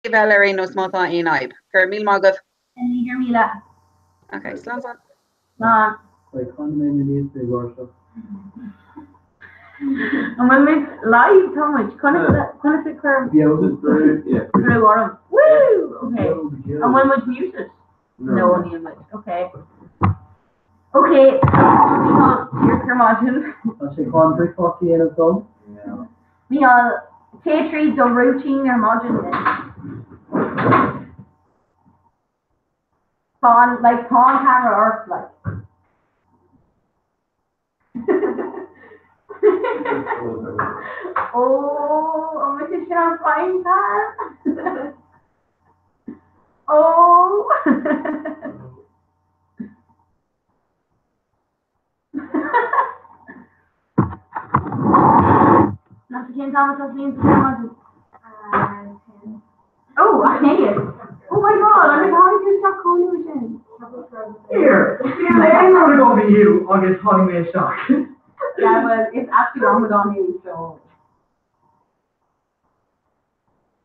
Valerie nos mata inaib. Gur mil magad. Níor míle. Okay, slán on. Ná. Like condominium is big or so. And when we live, Thomas, can it curve? Yeah, yeah. Through Warren. Woo! Okay. And when was muted? No, only in okay. Okay. Your curmudgeon. I say contract coffee and so. Yeah. Me all T3 the routine your margin. Pawn camera or like. Oh, I'm going to share frying pan. Oh. Not the Ken Thomas has been to oh, I hate it. Oh my god, I'm like, how did you stop calling me again? Here, I'm not going to be you. I'll get calling me a shock. Yeah, well, it's actually Ramadan you, so.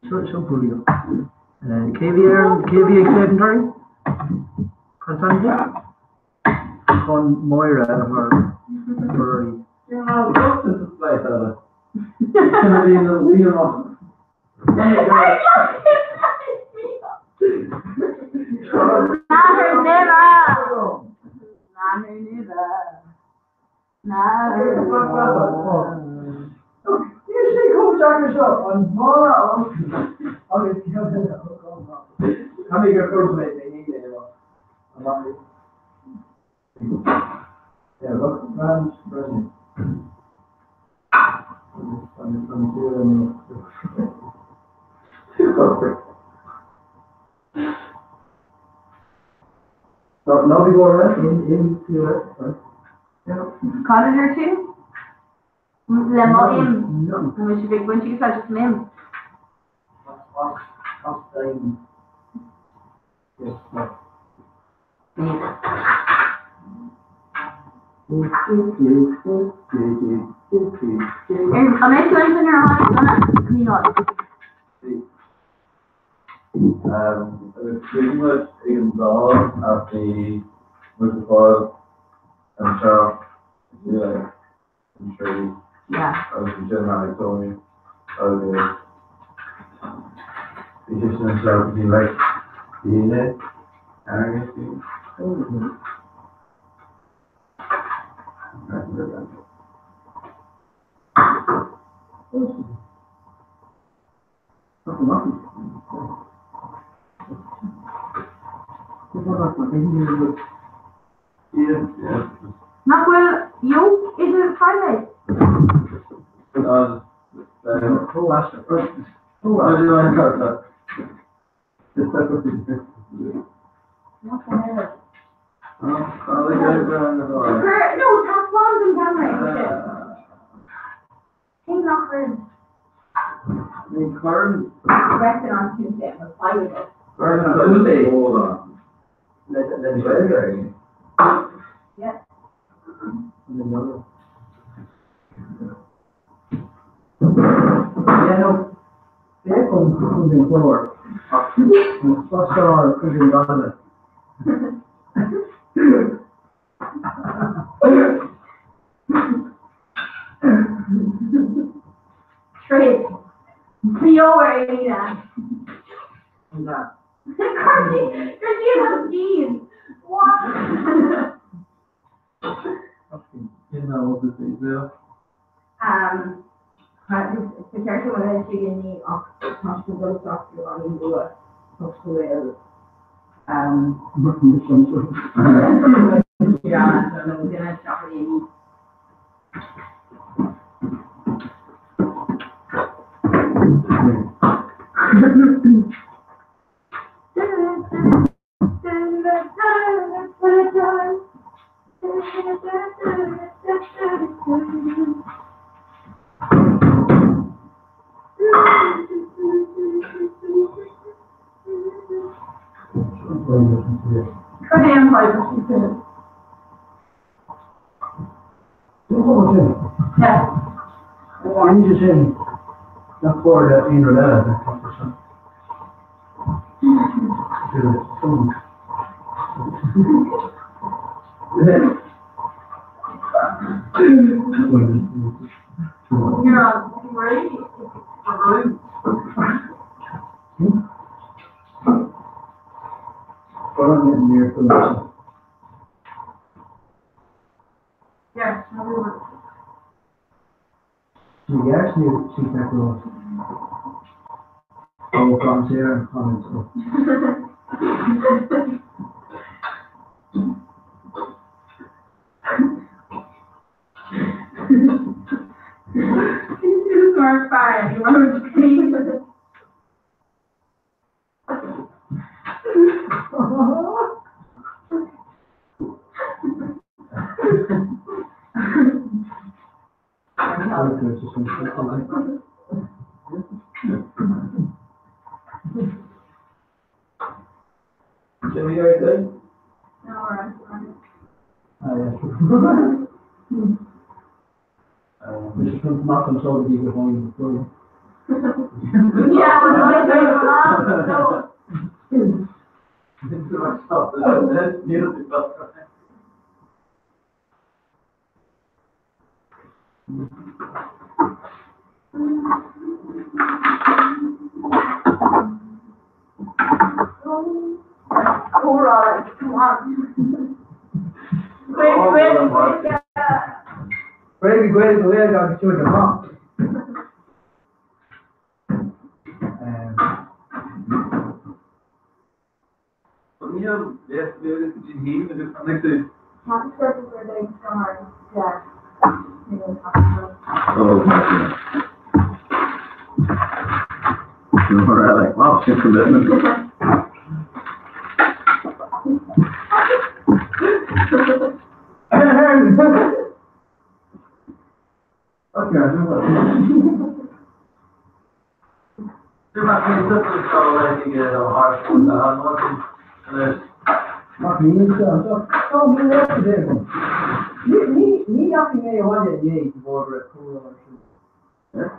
So pretty good. KV secondary? Constantly? On Moira or you know, what's this place out it's gonna be in the wheel of how many your girls made they need anymore? I'm not yeah, look, Rams, Brendan. So now we go around into it. Yeah. Cottager too? Lemon in. No. We should be going to such as men. What's the yes, no. I'm influencing your mind, you know. Pretty much involved at the multiple and sharp, yeah, I'm sure you, yeah. I was in general, told me, the Egyptian and sharp, you like, the arrogance, yeah. Not well, you, is it Friday? No, that's one in camera. He's not good. The current Rested on Tuesday, I'm fine with it. Hold on. Yeah. Yeah, no. They're coming forward. First or cooking garden. Straight. See over, Anita. Nah. Christy has jeans. What? You know what this is, yeah? The character when I see in the hospital goes off to on the hospital. Yeah, so no, we're gonna stop it. I'm just in. Not for the in relation. You're on ready? near Yes, no, we were. you actually see that growth. Oh, from here and comments. You see the smart fire, you want to scream? Jimmy, you alright there? No, alright. We should come from up and show the people home the floor. Yeah, we're going to go on. No. That's beautiful. Comhrá, come on. Quick. Very great, the way I got to the mom. Yes, there is in him, it is connected. Not certain where they start. Yeah. Oh, Comhrá, like, wow, she's commitment. Okay, I know what. They're not being different, so like you get a hard one, and there's Not me, so oh, me left today. Me nothing may want it, yeah, to border at cool or yeah.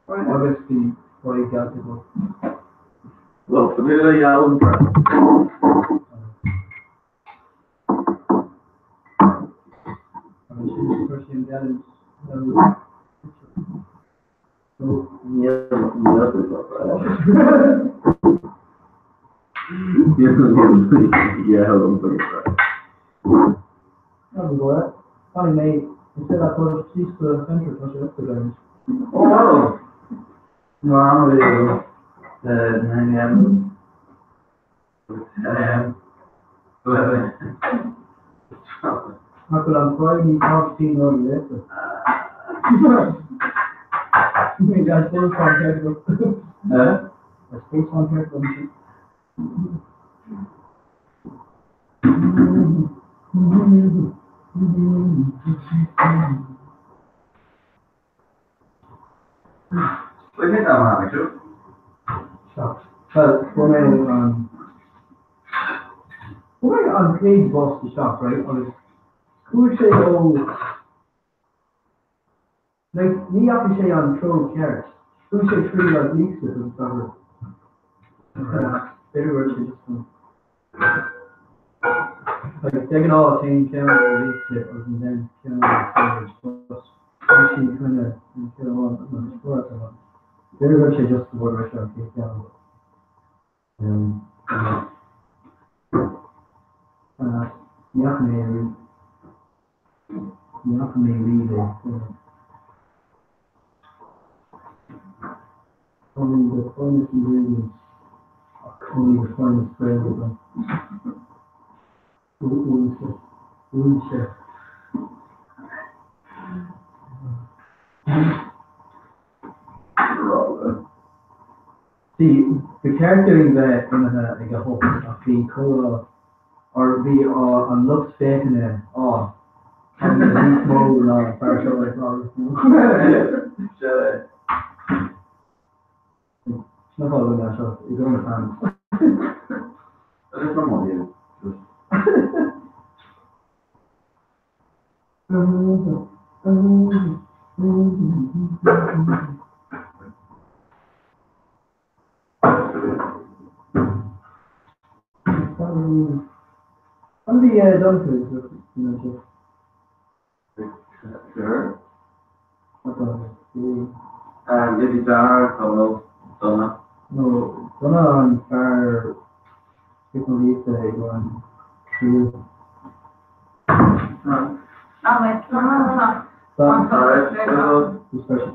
Obviously, for you guys to go. Well, for me, they are on yeah, hold on, bring it back. That'll go out. Funny mate, instead I thought she's the center, so she left the guys. Oh, wow. No, I'm really good. 9 a.m. 10 a.m. 11. After I'm Friday, 14 or later. You guys still contact with I still contact them. Look at that, man, too. Shots. So, we're on page boss the shop, right? Who say, oh, like, me have to say on throw carrots. Who say 3 like weeks with them, so very much just like, they can all change down the weeks with us and then kill the plus. Actually, kind of, kill one, but not explore it a lot. Very much just the word restaurant take down. Nothing may read it. Only the finest ingredients, only the finest bread with them. See, the character in like a hope of being cool or be on looks fake in it, and the least mode and all, fire show like all. Snowball in that shot, you don't understand. That is from one you. I'll be done for it, you know, just Sure. what's on it? If you are, done. No, one on far people leave the one through. Oh, wait, no. Alright, Discussion.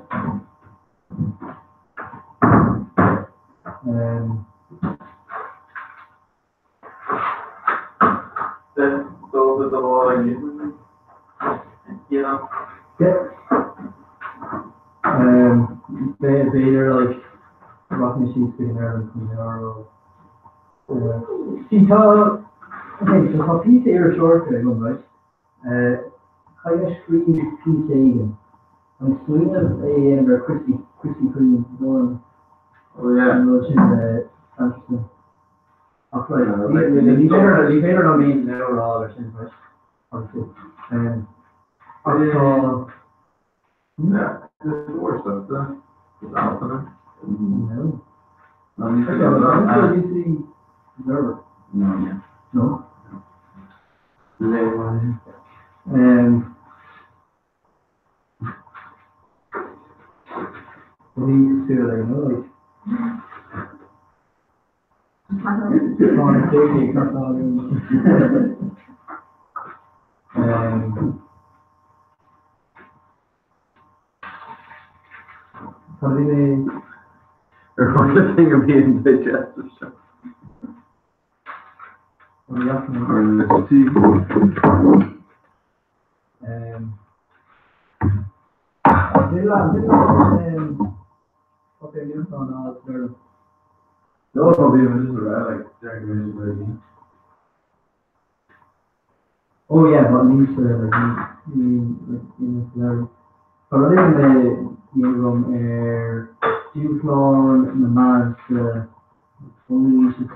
then those are the law I use. You know. Yeah. They're like rocking sheets in there and from there. See, okay, so for pizza or short one, right? I guess free pizza again. I'm swinging a Krispy Kreme going. Oh yeah. Anderson. I'll play. You better not mean now or all or something, right? Obviously. Yeah, it's worse stuff, though. It's awesome. No. No, You see, nervous. No. No. No. What do you feel like, you know, like, on a daily, what do they? Or one the thing of being digestive stuff. What do you have to Or in the tea. Okay, you're on all there. No, probably even just around like 30 minutes already. Oh yeah, but these like but I live in the room Duclon and the Mars only it's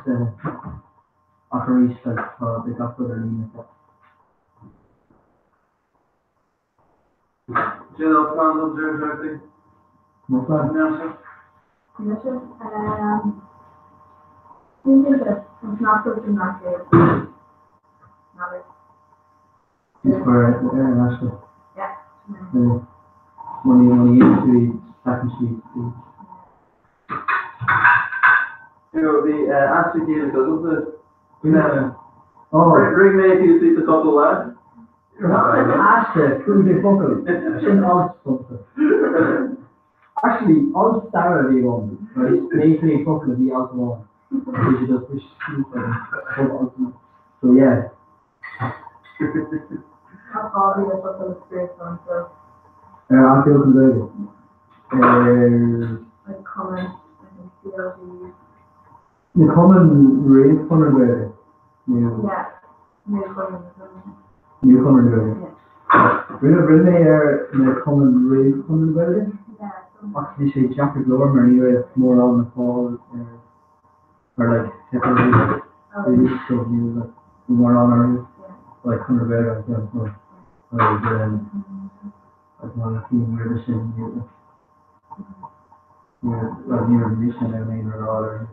operation they got for their name. Do you know plans up there directly? No plan. Commission, we think that it's not something like it. Not it. It's for the international. Yeah. When you get to second sheet. You know, the actually gated doesn't it? Oh, Ring me if you see the couple lads. you're not an asset, who's the fucker? It's all something. Actually, all the Sarah they want, right? They play fucker the out one. They should just wish so yeah. How far is the fucking experience on so? I feel good. Like comments, and CLG. The common rave corner there. Yeah. New comments. Newcomer there. Really there in the common rave corner there. Yeah. Actually, say Jacket Lormer anyway, more on the fall, or like hipper rave, so like more on our like 100 better, I guess. So, like one team revision, like new revision, I mean, or other.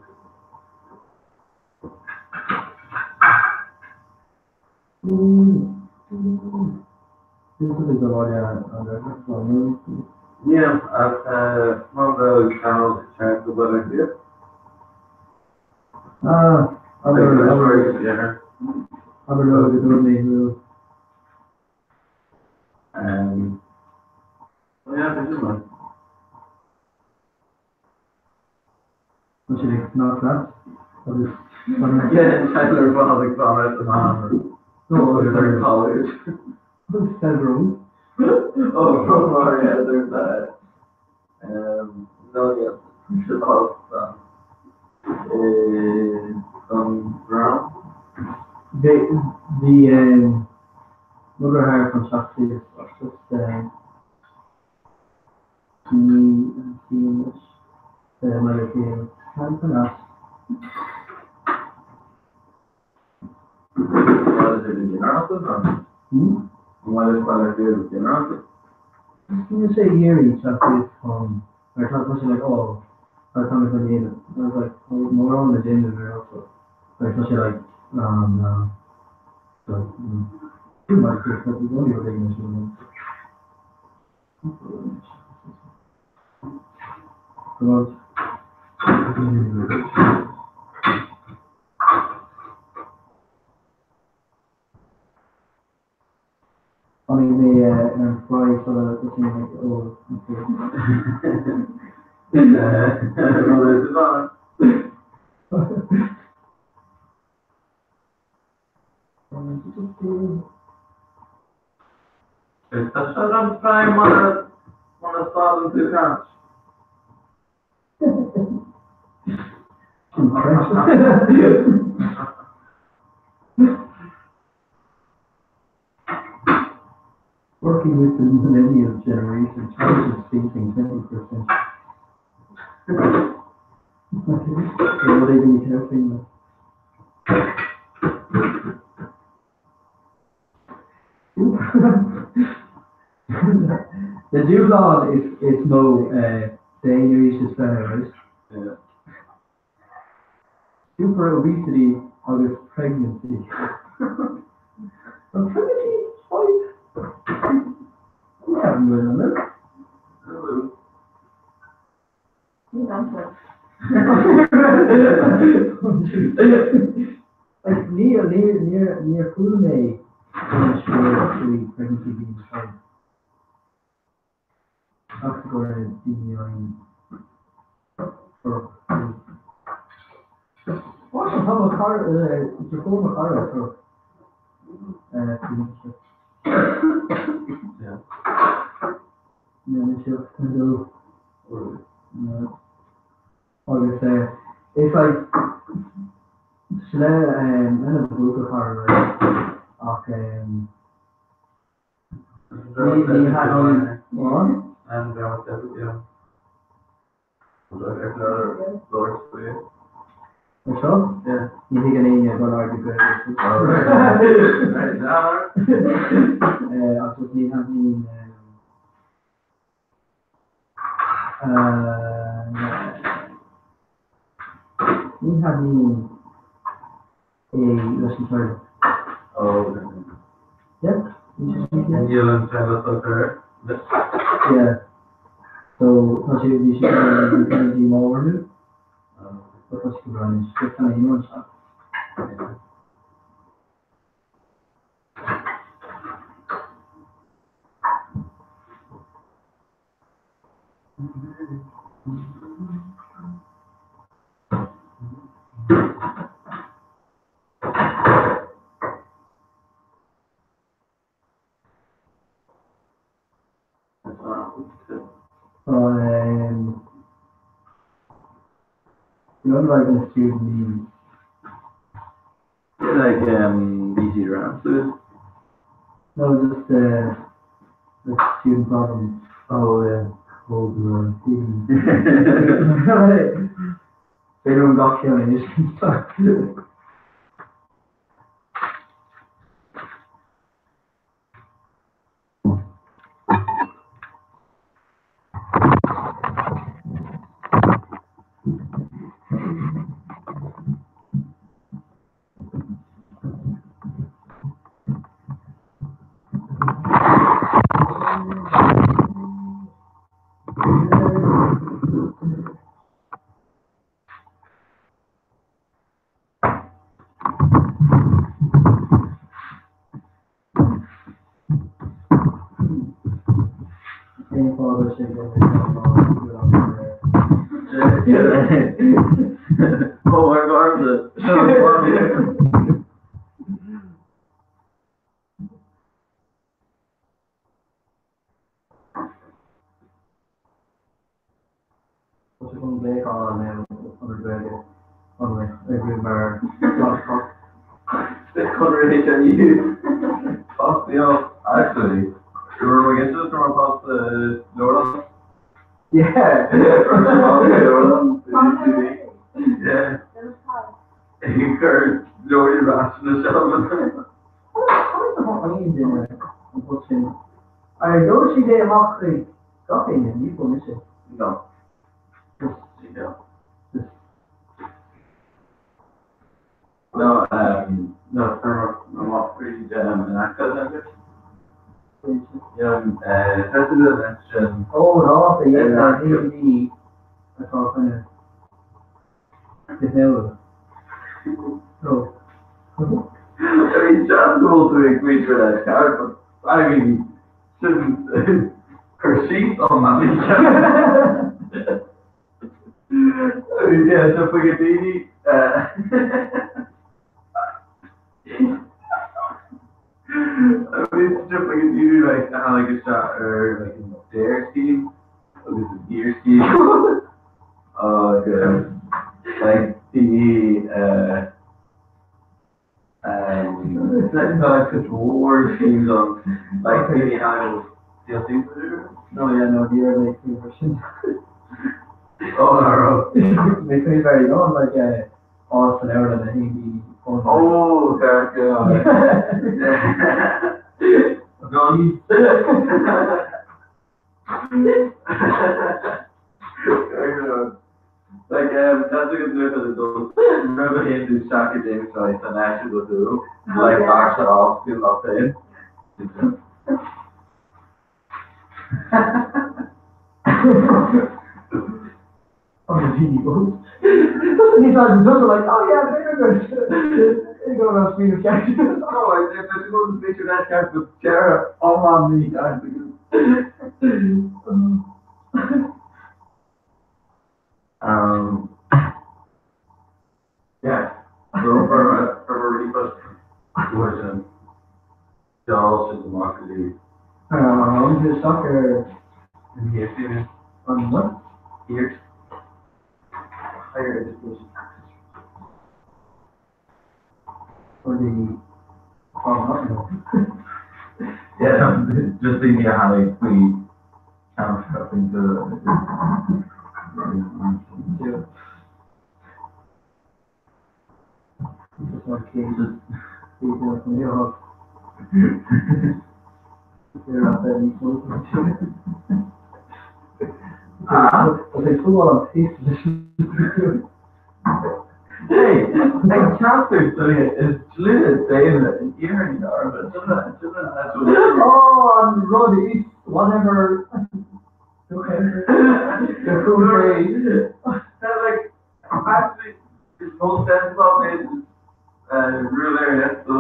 This is the one, Yeah, one of those channels checked the weather here. I don't know, Yeah. they don't make who. Yeah, this is one. What should I not that? Yeah, Tyler Bobbick found out the man. No, They're in college. who's Cedro? Oh, Comhrá, yeah, there's that. No, yeah, should call Comhrá. The Mother Hair from Shakespeare was just English, American, how pronounce? What is it in general? What is it in general? When you say year each, I feel from, I thought it was like, oh, by the time it's at the end, I was like, oh, more on the end of it also. Like, especially like No. So, too much, but we don't have English. Good. I mean, the fry for the thing like, oh, okay. Está chorando fry, mana sala de cantos. Working with the millennial generation, charges thinking 20%. What are you helping with? The new law is no, the English is better, right? Yeah. Super obesity or with pregnancy. But pregnancy is fine. We haven't been on it. You don't know. Like near full May, actually pregnancy being tried. After for what's the whole car? It's a former car for Yeah. Yeah, it's just hello. No. I would say if I I have a book of her of we had on what? And yeah. What's up? Yeah. You think I need to go to the grade? Right now. I thought you had me we had me a lesson for Oh, yeah. and you learn to have a soccer. Yeah. So I should be kind of do more work. But what's the run? It's just kind of you know stuff. You know, like the student meetings. Like easy round. No, just the student problems. Oh yeah. Hold the student. They don't got you on this stuff. Oh my God! What's it going to be on undergraduate? On the every bar. This conversation you past the actually. You were going to from past the Laura. Yeah. Yeah. You heard Lori Rash in the show. I don't see them up talking and you miss it. No. No, That's a good mention. Oh, no, the Yeah. DVD. That's all kind of. The hell. So. I mean, John's supposed to agree with that card, but I mean, shouldn't her sheets on my weekend. I mean, yeah, so Fugatini, I mean, just Fugatini, like, like a shot, or like a dare scheme, or is it deer scheme? Oh, good. Like, TV, it's like such war schemes on, like, maybe how DLC to do. No, yeah, no, the early version. Oh, no, They could be very young, like, all for an hour and a hindi. oh, okay, yeah. Gone. Like, that's a good news because it does. Remember him do Shaka James Rice and actually go do, like, box it off, feel not saying. On the TV goes. He's like, oh yeah, they're good. They go around speed of characters. Oh, I have to go to the picture that character with Sarah on me. Yeah. So for a really first question, Charles is democracy The soccer in here, Steven. on what? Here. Higher education. For the Yeah, just thinking how like we count up into Yeah. Just one case. People from Europe. They're not that equal. But they still want to taste position. Hey, like cancer study is literally saying that in here in Europe, it's actually. Oh, on the road east, whatever. Okay. The food day. Like, actually, it's most sensible is rural area, so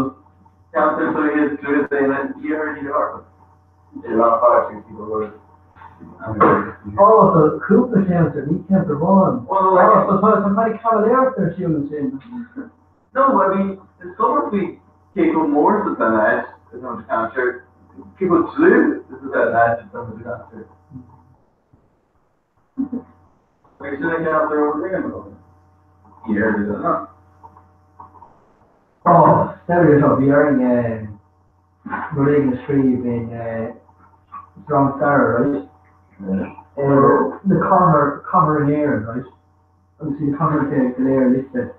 cancer study is literally saying that here in Europe. You're not watching people who Oh, so Cooper cancer, he can't one. Well, Oh, so somebody cavalier if they're humans in. no, I mean, in summer we people more than that is on the cancer. People flu is that is on the cancer. Like, should I get out there over there? You heard it enough. Oh, there we go. We are in Reading the Street in Strong Star, right? Yeah. The Comhrá air, right? Obviously, the Comhrá air listed.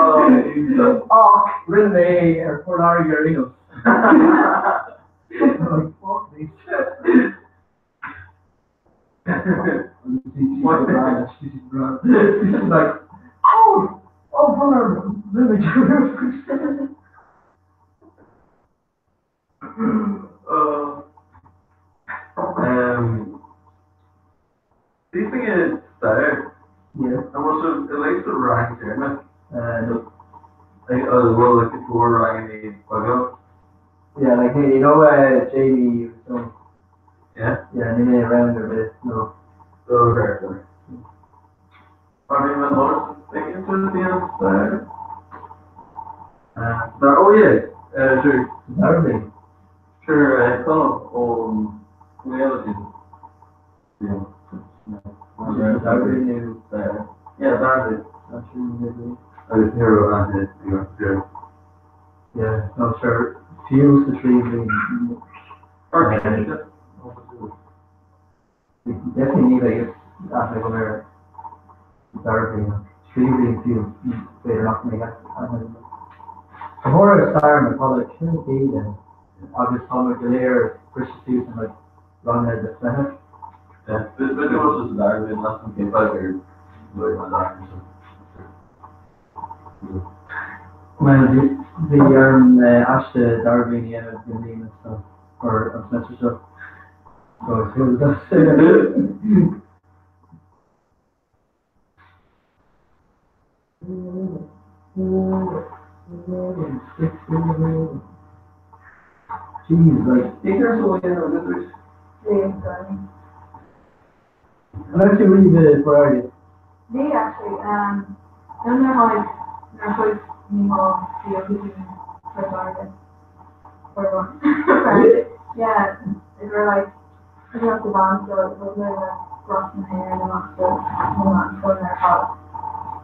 Oh, really? Or Port Arthur, you know. I'm like, fuck this. She's like, oh, brother, really? These thing is there. Yeah. And also, it likes the rank here, no? Look. Like, well, like the tour rank in the logo. Yeah, like, hey, you know, Jamie, so, Yeah. yeah, and then around a bit, no. So, very I mean, the most thing is with the there. Oh, yeah, sure. Darby. Sure, reality. Yeah. Darby knew. Yeah, Darby. Not sure maybe. I just hear around it, you know, sure. Yeah, no, sure. Fuse the tree green. We definitely need, I guess, after go there. Darby, tree green fuse. They're not going to get the horror star in the public shouldn't be then. August Palmer Galera, Christian Susan, like, Ron had the Senate. Yeah, but there was just Darby and last one came back here. Very much after, so. Well, the Ashta Darby and the name and stuff, or such stuff. So I feel that's Jeez, like, There's a way in I'll actually read the priority. They actually, don't know how their voice meanwhile the opening for target. Or yeah, they were like putting up the band, so it was like rocking hair and then after going their house.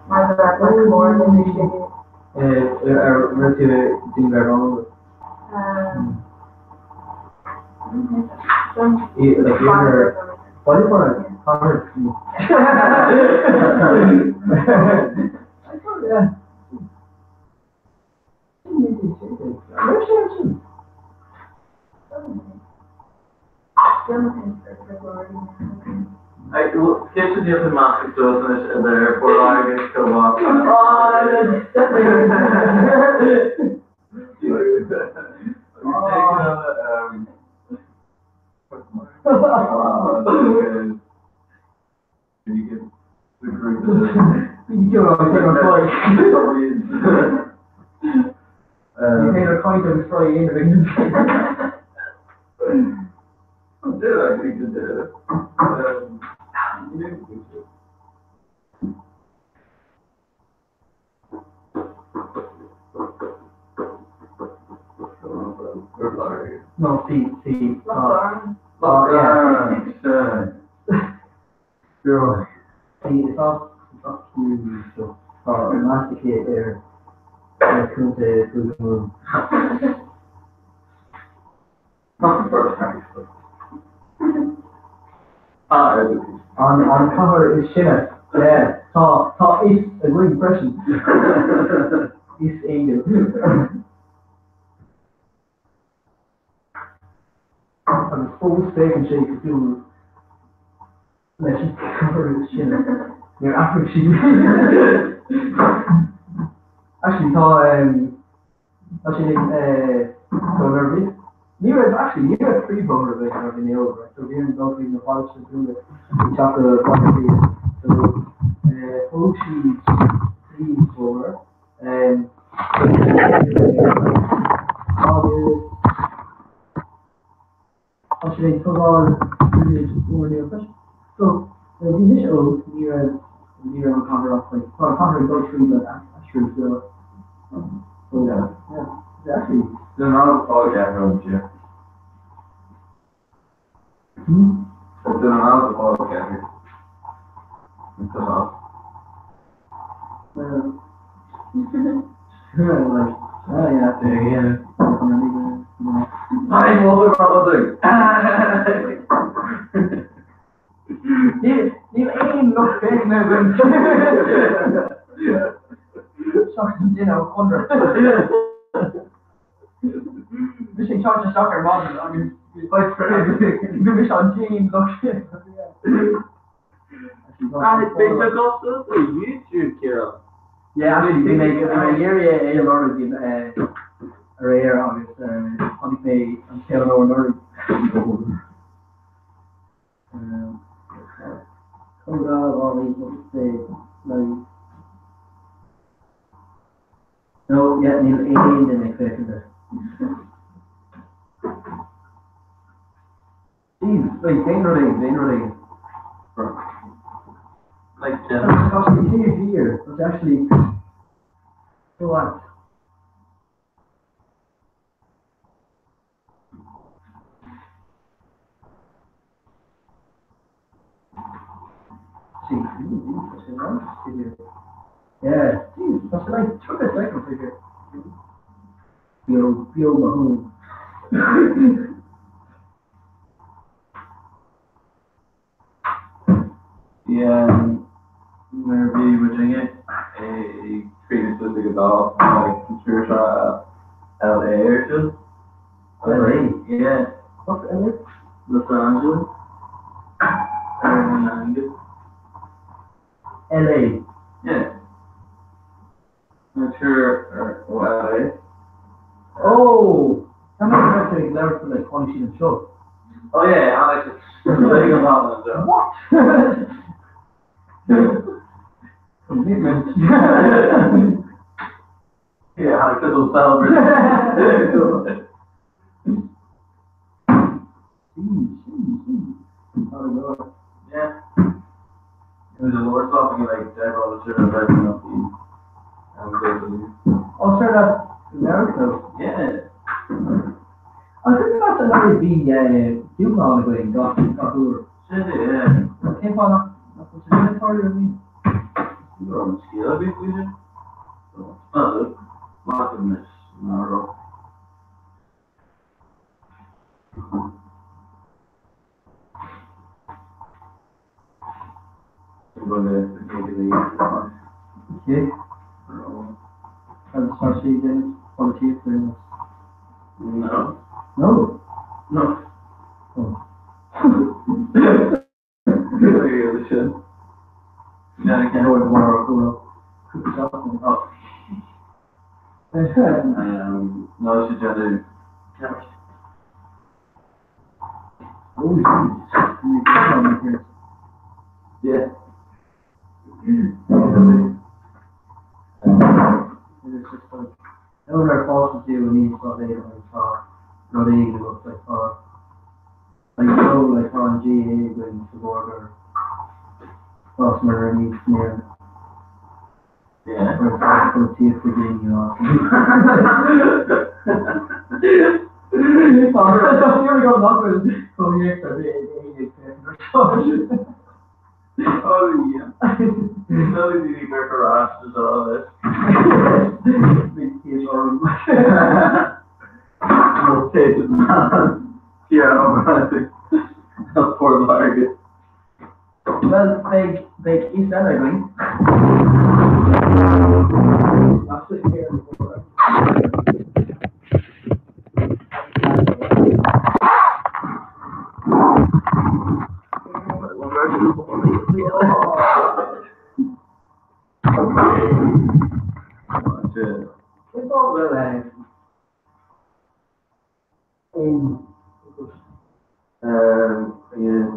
My dad like more than they should do. Where's the thing that wrong? Like you're body part, hard. Yeah. I will get to the other massive doesn't it, and therefore I get to come up. You get the group You do it on a coin. You made a coin to destroy individuals. I think you did. No, see. Sure. It's not huge, so, masticate there. Come to the moon. Not the first time. On cover is Shinna. Yeah. Top is a good impression. Is angel. I'm full steak and shake of food. Let's just cover is Shinna. You're after she. Actually, so nervous. Near 3 boner of it are in the over, so we're not even the polish to do it. We chop the quantity. So, full cheese, 3 4, and actually, put on more near pressure. So, the initial near Comhrá off like, well, Comhrá goes through the Ashford, so, yeah, actually. They're not all gathered here. They're not all gathered. It's enough. I'm over brother. You ain't no big movement. Under. Wishing charge of soccer model. I mean, vice president. Wish on team. They took off the YouTube, Kira. Yeah, actually, they make area a lot of the rare August on the until no Murray. No, yeah, near 18 the next second. Jeez, like danger. Like It's costing here. It's actually so what? Yeah, geez, that's like took a second figure. Feel my home. Yeah, maybe watching it. A previous music about conspiracy LA or so. LA? Yeah. What's LA? Los Angeles. LA. Yeah. Not sure Oh! How many times have you learned from like punishing and shove? Oh yeah, Alex is laying on as well. What? Commitment. Yeah, Alex is on celebrate. Yeah. It was the worst off you like Jack all the children dressing up and Oh, sure, that's America. yeah. I think that's another the Yukon going got over. Shit, yeah. Came on up. That's what you're part of me. You're on the scale a bit, we did. So, markedness, narrow. I'm going to take the Okay. And Sashi again, quality for No. No. No. Oh. Yeah, I can't Or tomorrow, cool. Oh. No, she tried to couch. Oh, Yeah. it's just like, no one ever falls to you when he's not able to talk. Not able to look like far. Like, so, like on GA when the border. Customer needs near. Yeah. For example, see if we're getting you off. Here we go, numbers. So, yeah, Oh, yeah. No, you need their garage and all this. big kids are. No taste, man. Yeah, I'm running. That's for the target. Well, big East End, I think. I'll sit here before it's all well,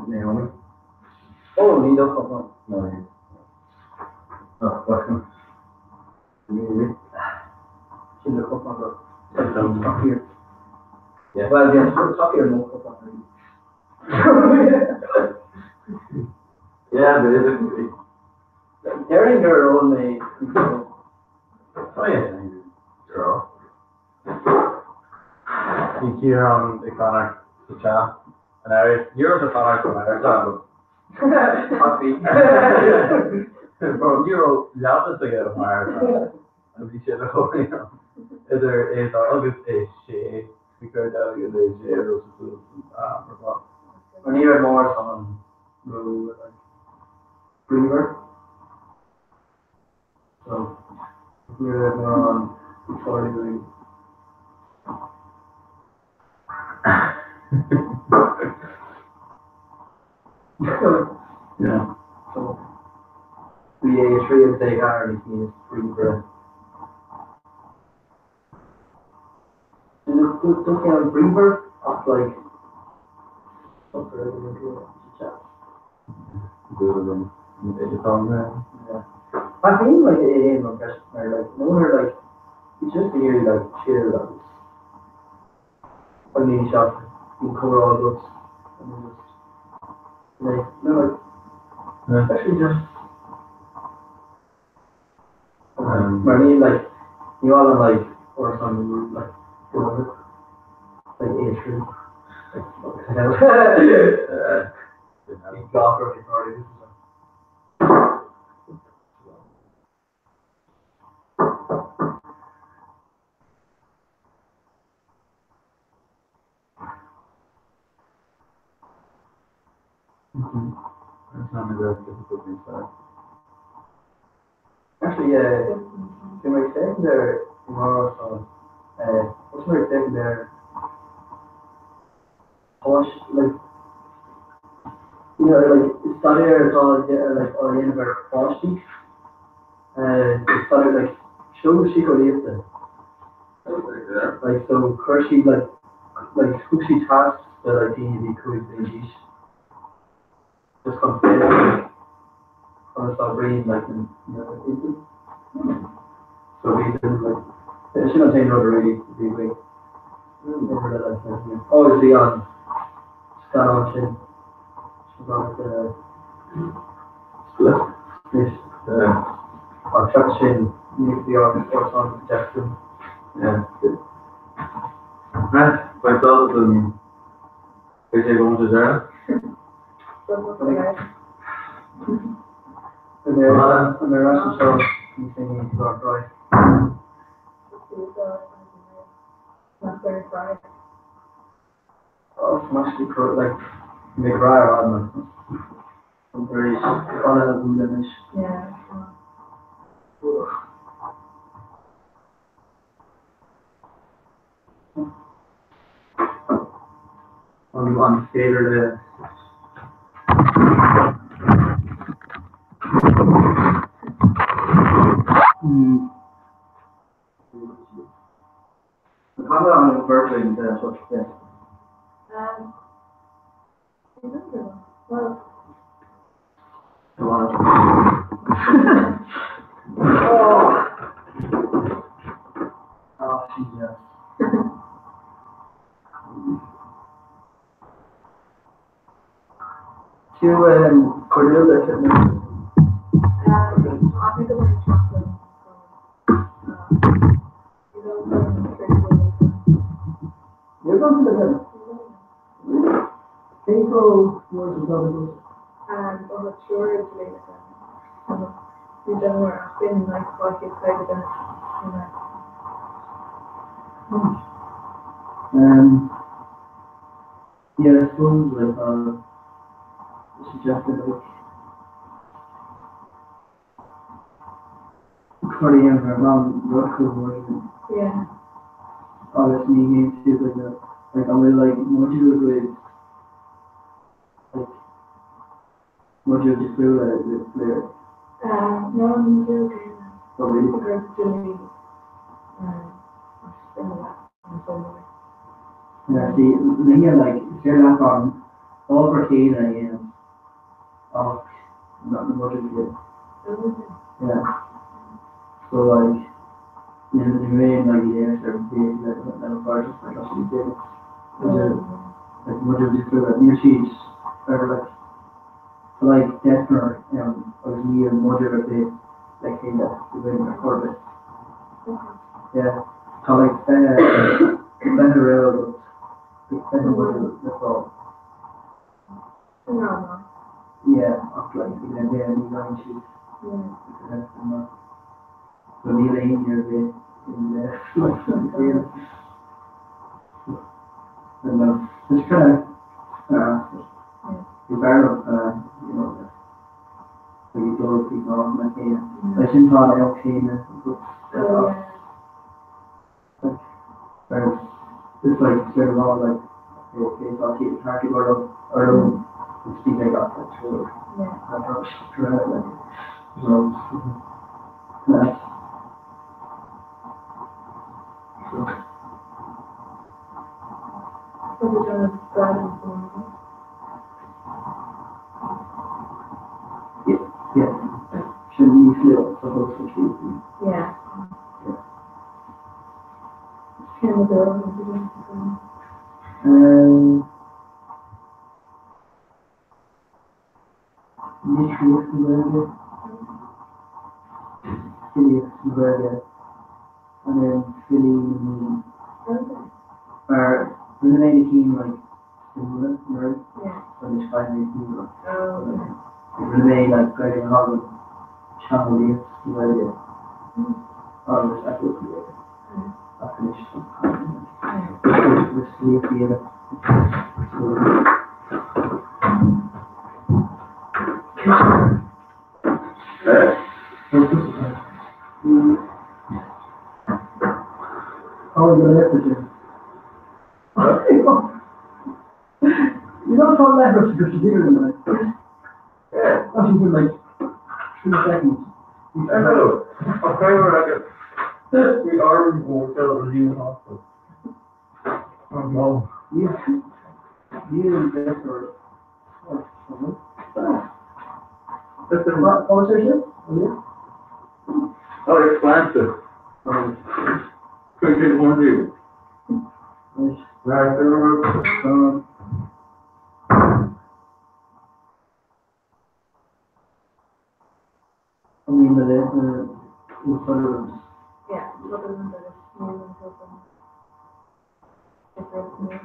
Naomi. oh, need up on No, you. Oh, welcome. You. in the cup on Stop here. Yeah. Well, yeah, stop here, no cup on Yeah, basically. They're in their own Oh, yeah. Girl. You hear on the corner, the chat. And you're the corner from our job. Happy. Bro, you're loving to get a fire. And we should have, you know. Is August a shade? Because that is a shade or something. When you hear more on Greenberg. So, we hear more on Victoria Green. Yeah. So, we a tree of they are and he is Greenberg. And it's looking on Greenberg, off like something like that. Yeah. I think like it is on best or like no one like it's just to hear like cheer like on the shop you cover all those and then just like no like especially just Marlene like you all are like or something like like A3 like what the hell golfer Victoria That's not a very difficult inside. actually can we take there tomorrow so what's my take there Polish like you know like it's started it's all like all the end of our Polish it's started like show she could leave them Yeah. Like, so, Hershey, like, Hershey tasks that I think you could be just come to like, when I start reading, like, in, you know, so we do, like, it shouldn't take another really to be weak. Over that, I think, yeah. Obviously, on Scan on Chin, she's on Split. this, on Chuck Chin, the art, or on Jackson. Yeah. Right. Myself and PJ going to there. And they're actually so continuing to our drive. Oh, smashed it, like, make a ride on them. I'm very, all of them finish. Yeah. On skater How about on the birthday and what's this? Well, Go on. Oh, Jesus. To Cordell, that's it. I think I'm going to trust them. You know, You're going to the middle. April was the double. and I'm not sure it's later. We don't know. I've been like quite excited and Yeah, I suppose like suggested like Cardi and her mom work with yeah. obviously he feels like that. Like I'm really like what you do with like what you just feel that it's clear. No, I'm really Probably. the girls doing I'm so Yeah, see, the thing is like if you're not on all for Kane and off not the budget yet. Yeah. So like in the main like yeah, so that part of like actually did like what you just feel that new sheets or like Defner I was me and Mudger a bit like in the way in the Corbett. Yeah. How like better rail better Mudger that's all. Yeah, after like in a day and nine sheets. Yeah. So Neil Ain here a bit in the field. And just kind of you barrel you know so you go people off my head. I shouldn't thought out clean just like straight along like okay, so I'll keep the target or the speed I got that through. I don't try like that's yeah. Shouldn't you feel supposed to keep yeah. Can we go? Philly, and then Philly, or the main team like similar, right? Yeah. So there's 5 main teams. The main like Gregor Holland, Channel Samaria, all this I feel creative. I finished with Sleep Theatre. How are you going to leverage it? You don't call leverage because you're doing it. Yeah. That's even like 3 seconds. I know. Okay, we're at it. We are walked out of the human hospital. Oh no. You guys are that's the what sponsorship? Oh, it's planted. Could get one deal. Right there. I mean, in front of us. Yeah, what is it? It's smooth and open. It's very smooth.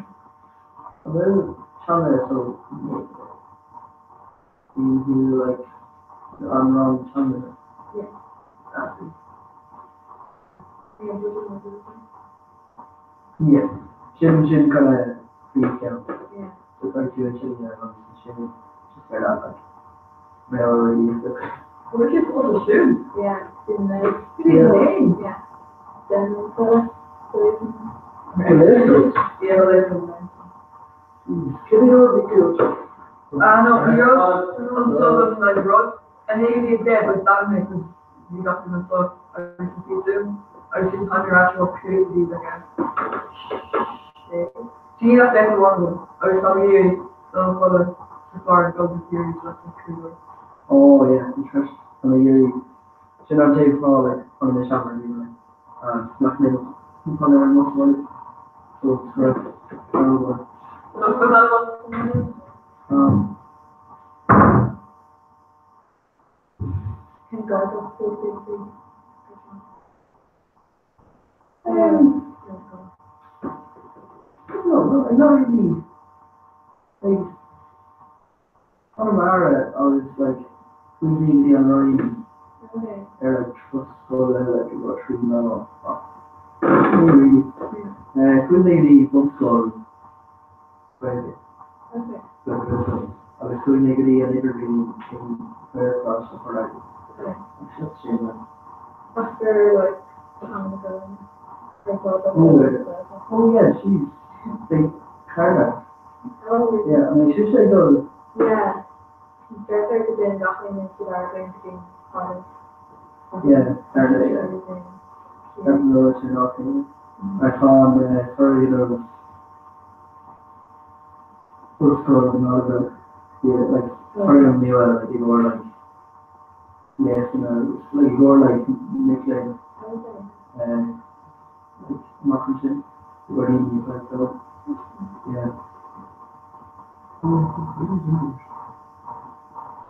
Well, China, so you do like around China. Yeah. Yeah, what is it? Yeah. Jim kind of freak out. Yeah. Just like you and Jim, Jim just said that like railway. What did you call the shoe? Yeah, in the Yeah. yeah. Then Yeah, can you know the no, he wrote some sort of like wrote, and he did that with that because he got them and stuff. I can see them. I was just under actual creativity again. She got that one of them. I was telling you some for the far and go to series that's cool. Oh yeah, interesting. I mean, you should not take for like on the summer, you know, not maybe you probably have much money. So it's correct. Look for that one. Can God have big. No, not really. Like, Comhrá, I was like, reading the online, Okay. they're like trustful, like, you got treating that off. Really, couldn't the bookstore, right? Okay. I was doing negative and interviewing in fair class for like, Okay. I'm just saying that. After like having a go, I thought that Oh yeah, she's big Carla. Oh Yeah, I mean, she said those. yeah. There's like been nothing into our thinking on Yeah, Carla, yeah. everything. That's the other thing, okay. I found, sorry, the bookstore and all the, yeah, like, sorry, I knew, like, you were like, yes, you know, like, you were like, nickname, Okay. like, Mockinson, where you like, so, yeah.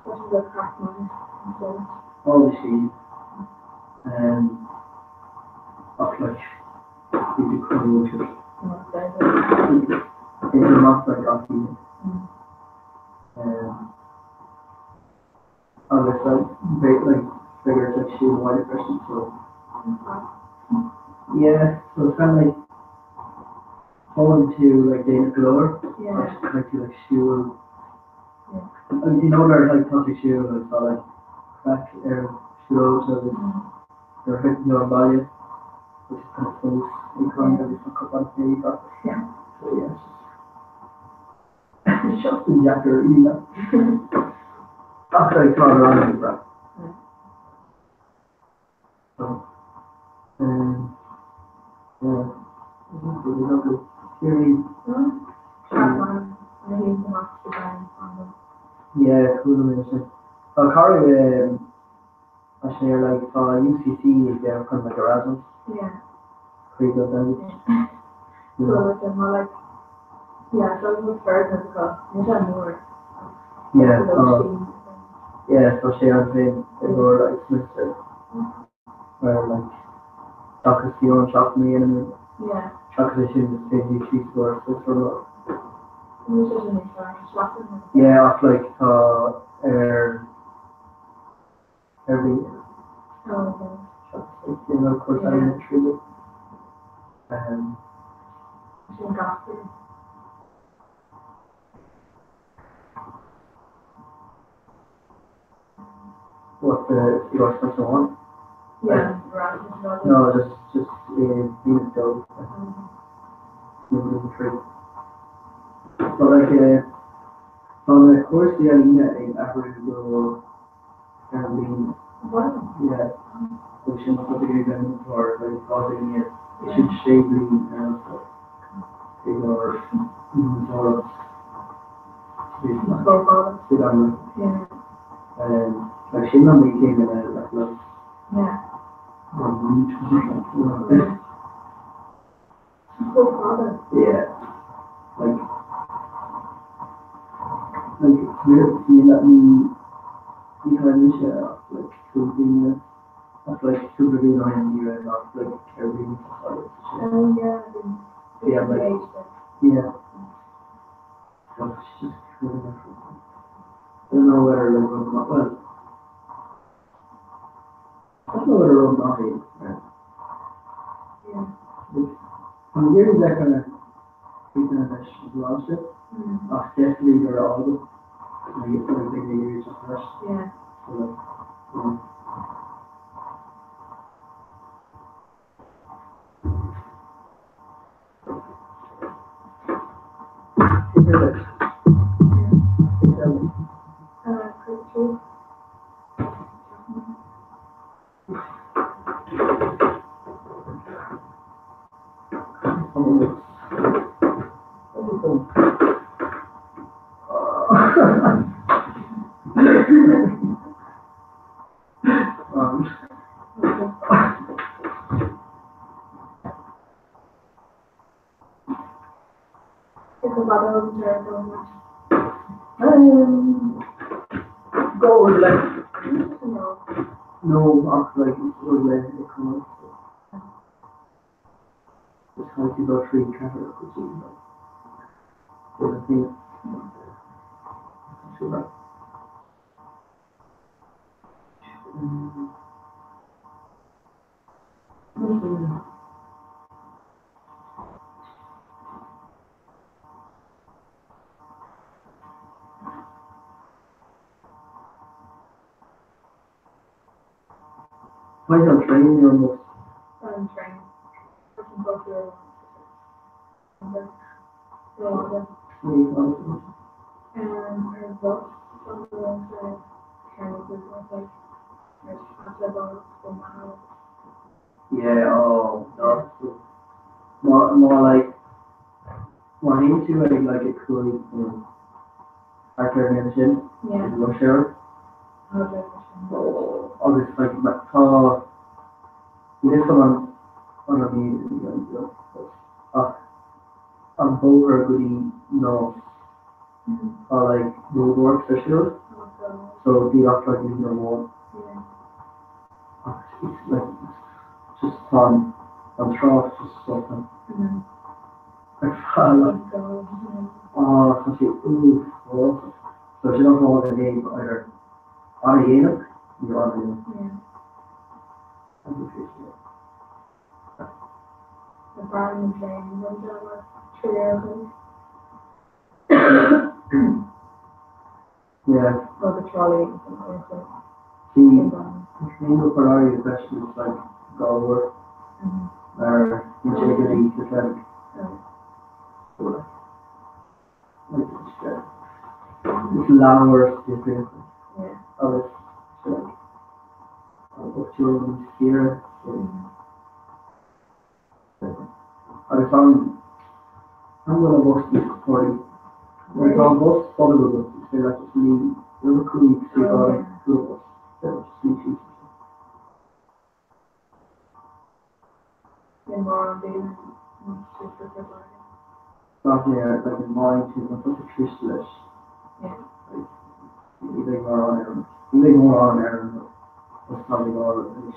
What is the crack man? So, All the sheets, of like, you could come with it. It's not like coffee. Other like, like, figures like shoe and white person, so. Yeah, so it's kind of like, going to like David Glover, yeah. kind of like shoe. And you know, there's like plastic shoe, and it's all like crack shoe, so they're hitting your body, which is kind of close. You can't really fuck up on the got. Yeah. So yeah, it's just a jacker, you know. After I throw around the bra. So, yeah, really lovely. Really, Crack man. I need to watch the band on them. yeah, cool amazing. Corey, actually, like, UCC is there, kind of like Erasmus. Yeah. Pretty good, then. Yeah. So with them, I like, yeah, so with Ferdinand because you don't know where. Yeah, so she has been, they were like, Mr. Where, like, Dr. Sion shot me in a minute. Yeah. Dr. Sion is saying she's for sister. Yeah. Yeah, like, every, Oh, you know, of course, I didn't treat it. okay. What your special one? Yeah, right. No, just being dope. Moving the tree. But like, on the course, yeah, you average go being, Wow. yeah, which is what they do then for like shade green and stuff. Ignore sort of Go father. sit on Yeah. like she normally came in like look Yeah. yeah. Go father. Yeah. Like weird you let me you kind of share like cooking that's like super good on you and not like carrying Oh yeah. Yeah, like- Like, yeah. So it's just really different. I don't know whether like I'm not well. I don't know whether I'm not here. yeah. I'm hearing that kind of thinking of this last year. Definitely they're all good. Like it's like big areas of first. Yeah. So like, yeah. Is there like, is there like, Cool. It's a lot of terrible. go with like, No. no, after like, with like, it comes. It's how to go through camera, which is like, there's a thing. Sure. Why not train your most? Train. I can go through. No, her book, some of the kind of business, like, there's after about Comhrá. Yeah, oh, that's more like, more into it, like a cool, Arthur mentioned, Yeah. in Rush Hour. All this, like, this one, on a meeting, on both are goody, or like, road work special, so the after like, one. It's like, just fun, and trough, just something. Like, fun, like, so she, ooh, oh. So she don't know what the name either. On a unit, you're on a unit. I appreciate it. The barn train, when there were 3 hours, Yeah, or the trolley, and also, the train of Ferrari especially is like Galway, or integrity, it's like, it's lower, different. yeah. Oh, it's like, what's your here? I was I'm gonna watch this recording. We're on bus, Bollywood bus, they're like just me, we're cool, see all the school bus, they're just me, she's In more on days, super good. not there, like in mind to, I'm such a Christmas. Yeah. Like, you think more on there, you think more on there, but that's probably all of it.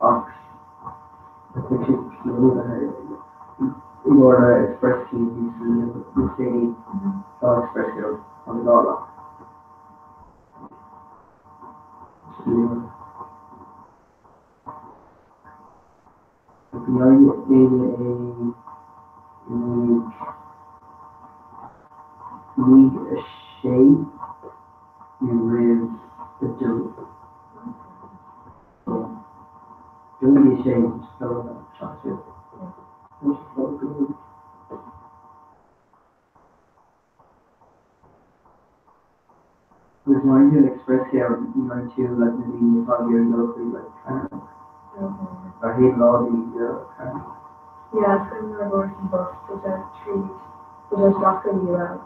Ox, I think it's a little bit, you order express key, the city, express here, on the dollar. If you know you need a shape, you live the do. So, don't be ashamed, just tell them that shot you. Which is so good. There's one to express here, you know, to like maybe 5 years ago, so like, I don't know. Or even all the Yeah, it's kind of reverse in books, which are trees, which are doctor you out,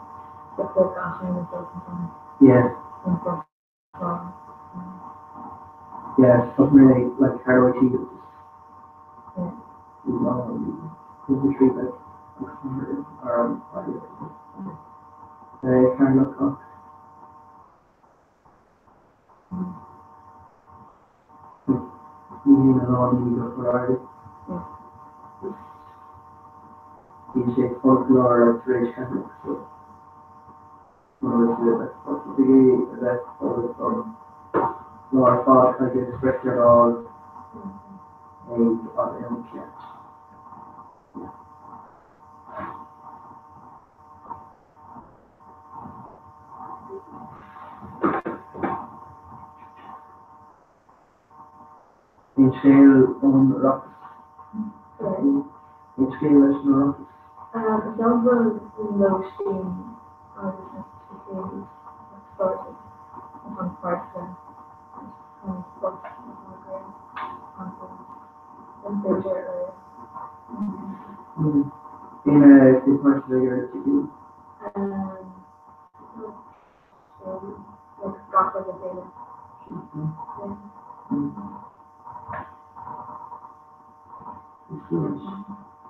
the folk ashing and stuff and yeah, and stuff. yeah, something really like heroin tea. Yeah. You know, the tree like or kind of look. Eating and all the variety. You say folklore or tradition, so that's supposed to be that's from Laura thought I get expressed all a church. In scale on rocks. In scale is no rocks. Example in low steam, I was necessarily started on person, on books, on picture area. In a different layer to do. Like got like a data.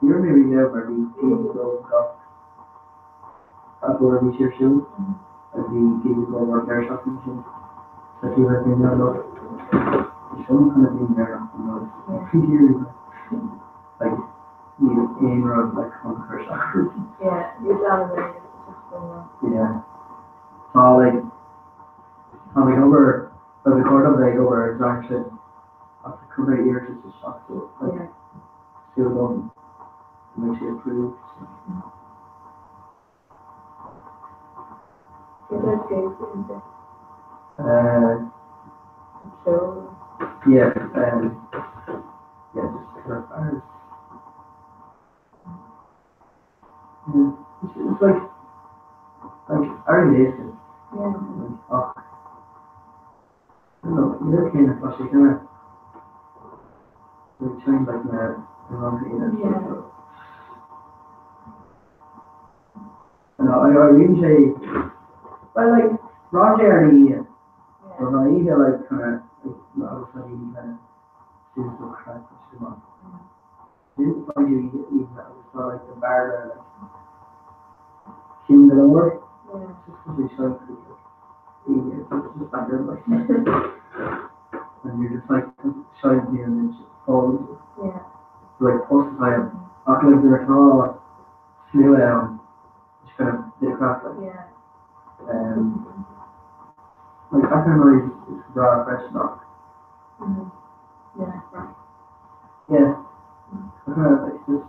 You're maybe never the people go up over the sheer shoe, as the people go over their shopping machine. So you have been there, look. Someone kind of been there, you know, 3 years. Like, you aim around like Comhrá shoppers. Yeah, you're down there. Yeah. So like, coming over, the court of like over, it's actually, after Comhrá years, it's just shocked. So, like, still don't make sure approved. Is that good? So, yeah, just clarifiers. It's like early days. Yeah. Like, oh, I don't know, you're kind of flashy, kind of, like, change like the wrong thing. Yeah. I really say, but like, Roger and Ian, but I either like kind of, like, I was like, kind of, seems so crap, which is not. Didn't find you even, I was like the bar there, like, Kim Galore, just because we showed pretty good. It's just like, you're like, and you're just like, showing me and then just falls. Yeah. Like, post time, after like, they're tall, slow down, just kind of, did a crack, like. Yeah. Like, that kind of noise is raw, fresh, not. Yeah, right. Yeah. Like, just,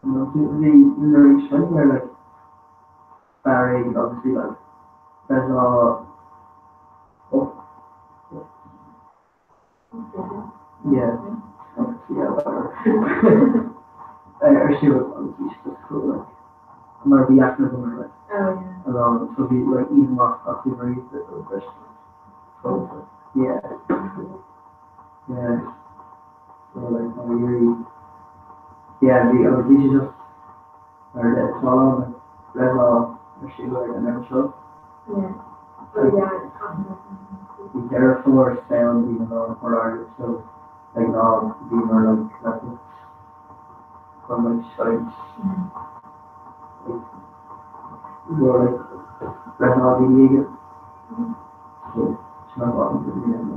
you know, they're each thing, they're like, Barry, obviously, like, there's all, yeah, obviously, whatever. Or she was, obviously, she's just cool, like, I'm gonna be active in her, like, alone, so be, like, even off the very, fresh. So, yeah. Yeah. So, like, yeah, obviously, she just, or that swallow, like, red law, or she, like, I never show. Yeah. Oh, yeah, it's He's there for sound, even though for artists, so, like, all, being more, like, connected from, like, sides. You're, like, red law, the Eagle. So, it's not bottom to the end.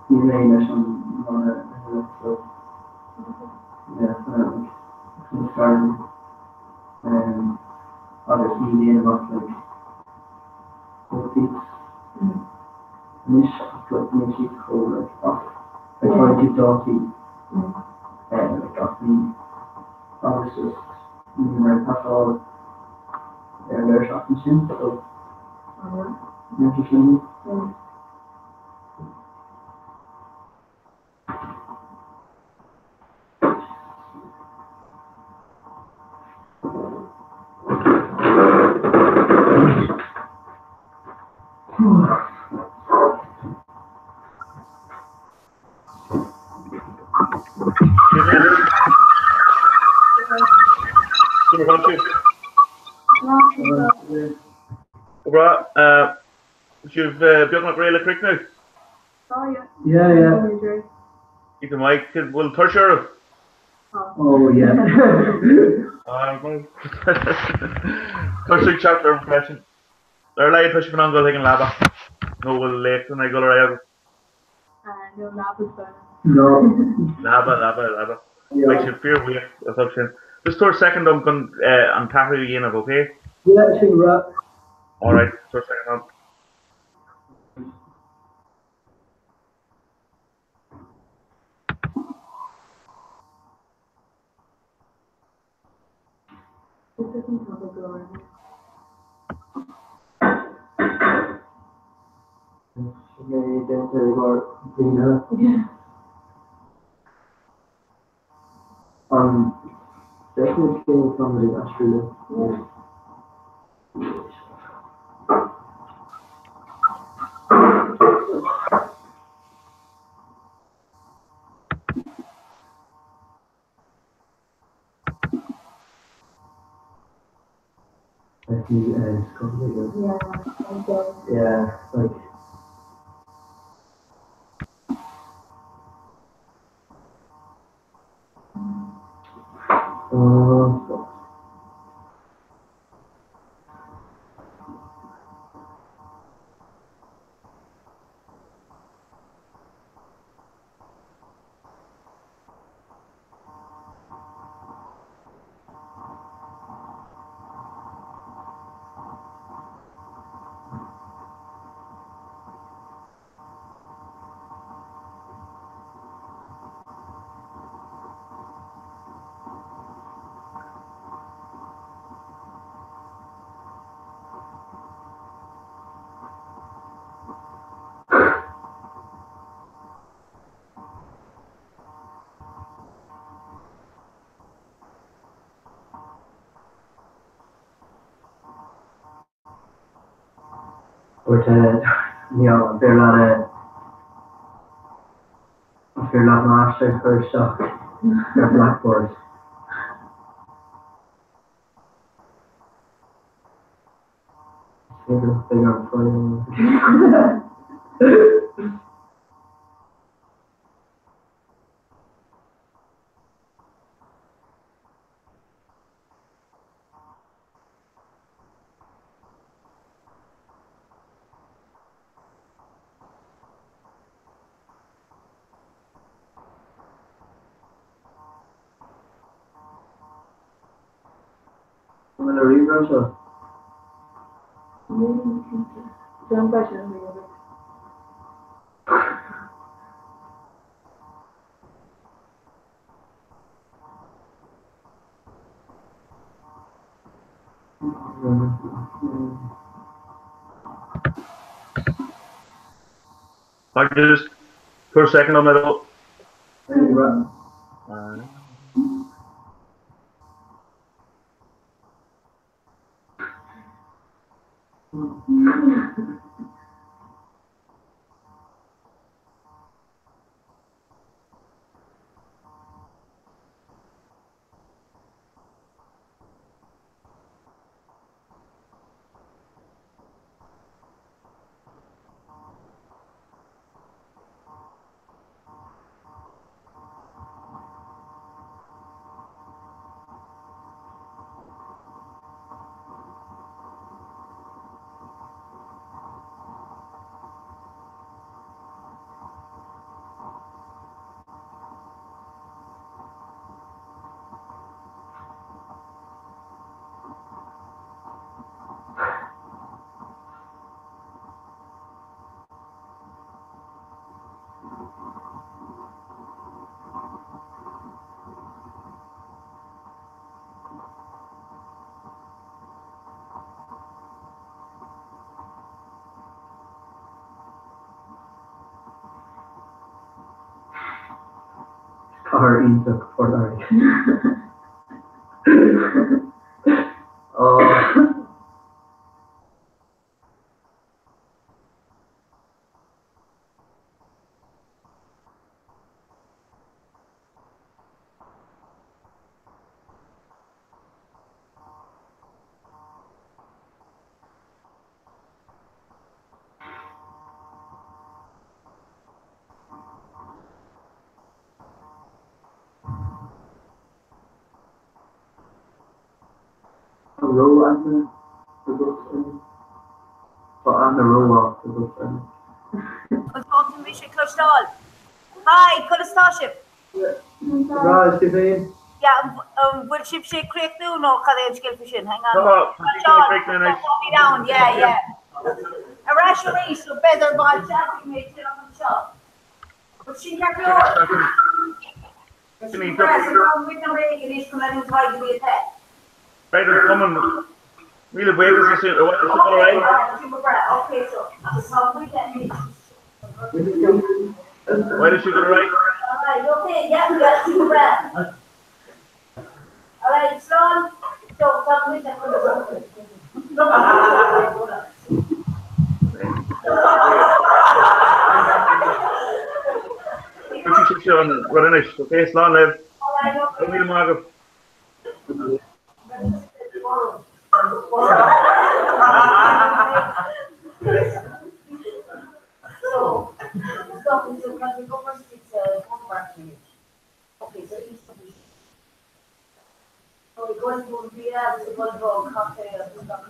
You may mention on it, so, yeah, from the start, obviously, the end of like, both these, and this makes you cold, like, off, like, trying to dirty, like, off the, obviously, you know, pass all, their shop machine, so, interesting. Super country. Comhrá, you've built up really quick now. Oh, yeah. Yeah. You can make it. Will Tursher. Oh, yeah. Tursher chapter impression. They're like pushing on go taking lava. No, will late when I go around. No, not this time. No. Lava. Like should fear weird assumption. Just for a second, I'm going on tapping again. Okay. Yeah, sure. All right. For a second, This doesn't have a door. Definitely feel somebody actually. Yeah. Like you Yeah, like or to they're not master first shot. They're blackboards. Bigger for you. I'm gonna rebrush up. Don't brush it over. I just for a second on that. Car into Port Oh. row and but on the row of the bus. Consultant Misha Clushdal. Hi, Colustaship. Raj, Stephen. Yeah, will ship shake creek do no college fishing. Hang on. Oh, Sean, creek now, nice. put me down. Yeah. A rationally, so better by chatting me to on the shop. But she got your. She need press around with the rig and he's coming and trying to be a pet. Right, it's coming. Really wait is the what is all right? Okay, so some weekend. Why did she go right? Alright, okay, yeah, we got super breath. Alright, Sean, so some weekend. Running it, okay, Slán live. Come here, Margaret. So, stop until we go first, it's okay, so it's so we're going to be able to go to a cocktail and stuff.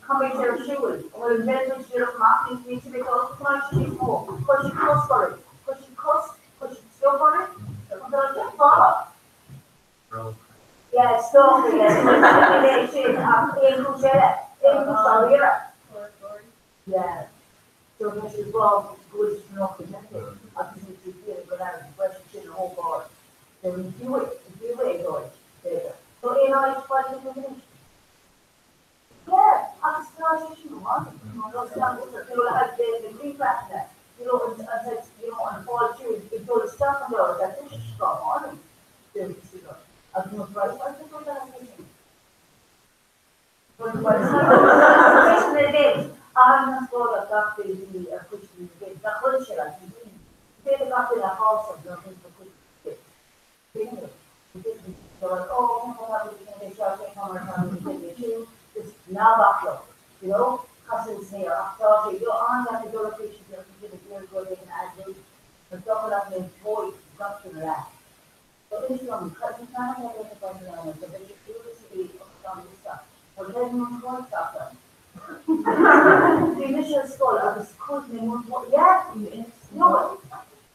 Coming to your shoes, or in bed with your marking needs to be close to my shoes more, because you cuss for it, because you cuss, because you still for it, because you follow. Yeah, stop it, yeah. So this is well, good to know, I think it's a good, but I was question the whole board. So if you enjoy it, so it's what you can. Yeah, I'm still teaching one. Those young people have the green factor. And fall through, it goes stuff and doors, that this is strong on it. I don't know, I think we're going to teach I'm not sure that that will be a question debate. That will share, I think. They got in a house of nothing for question. They're like, oh, they start taking on our time, it's now backlog, cousins here, after you're on that, the door patient, you're going to go in and add this, but some of that may void, not to relax. So this one, because it's not going to get the point around it, but they do this to be on this stuff. But then one more stuff done. The initial skull, I was cutting in one more, yeah, no,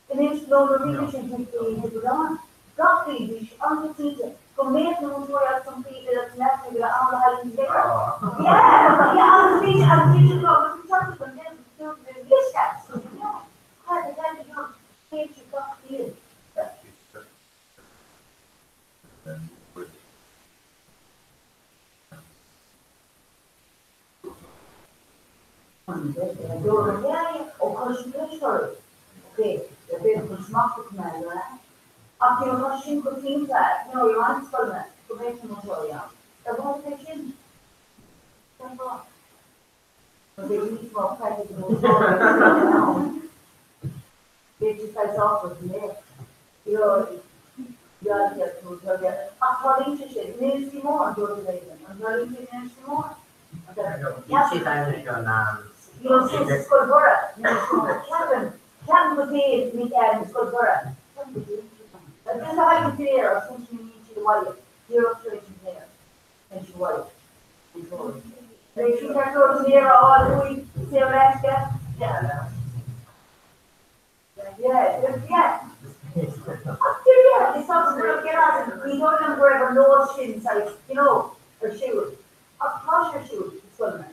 the revision with the ground. Got the on the season. From May to where some people that's left with all the high in there. Yeah, on the beach, go to church and then do the beach cats. How the hell you you got here? Yeah, of course you can sorry. Okay, the people smack the command, right? After you're rushing for things that, you're on experiment, to make them show you. The whole thing, but they need more practice they just like off with me. You're just to get according to shit. Needs more, do the reason. I'm going to finish more. Yes, it's good for it. Kevin would be me and it's good for it. But this is how you clear, or since you need to white, zero to there, and she white. They should have to clear all the way, see what I get? Yeah. Yeah. It's something to get on. We don't know wherever no shin size, or shoes. Of course your shoes, it's good.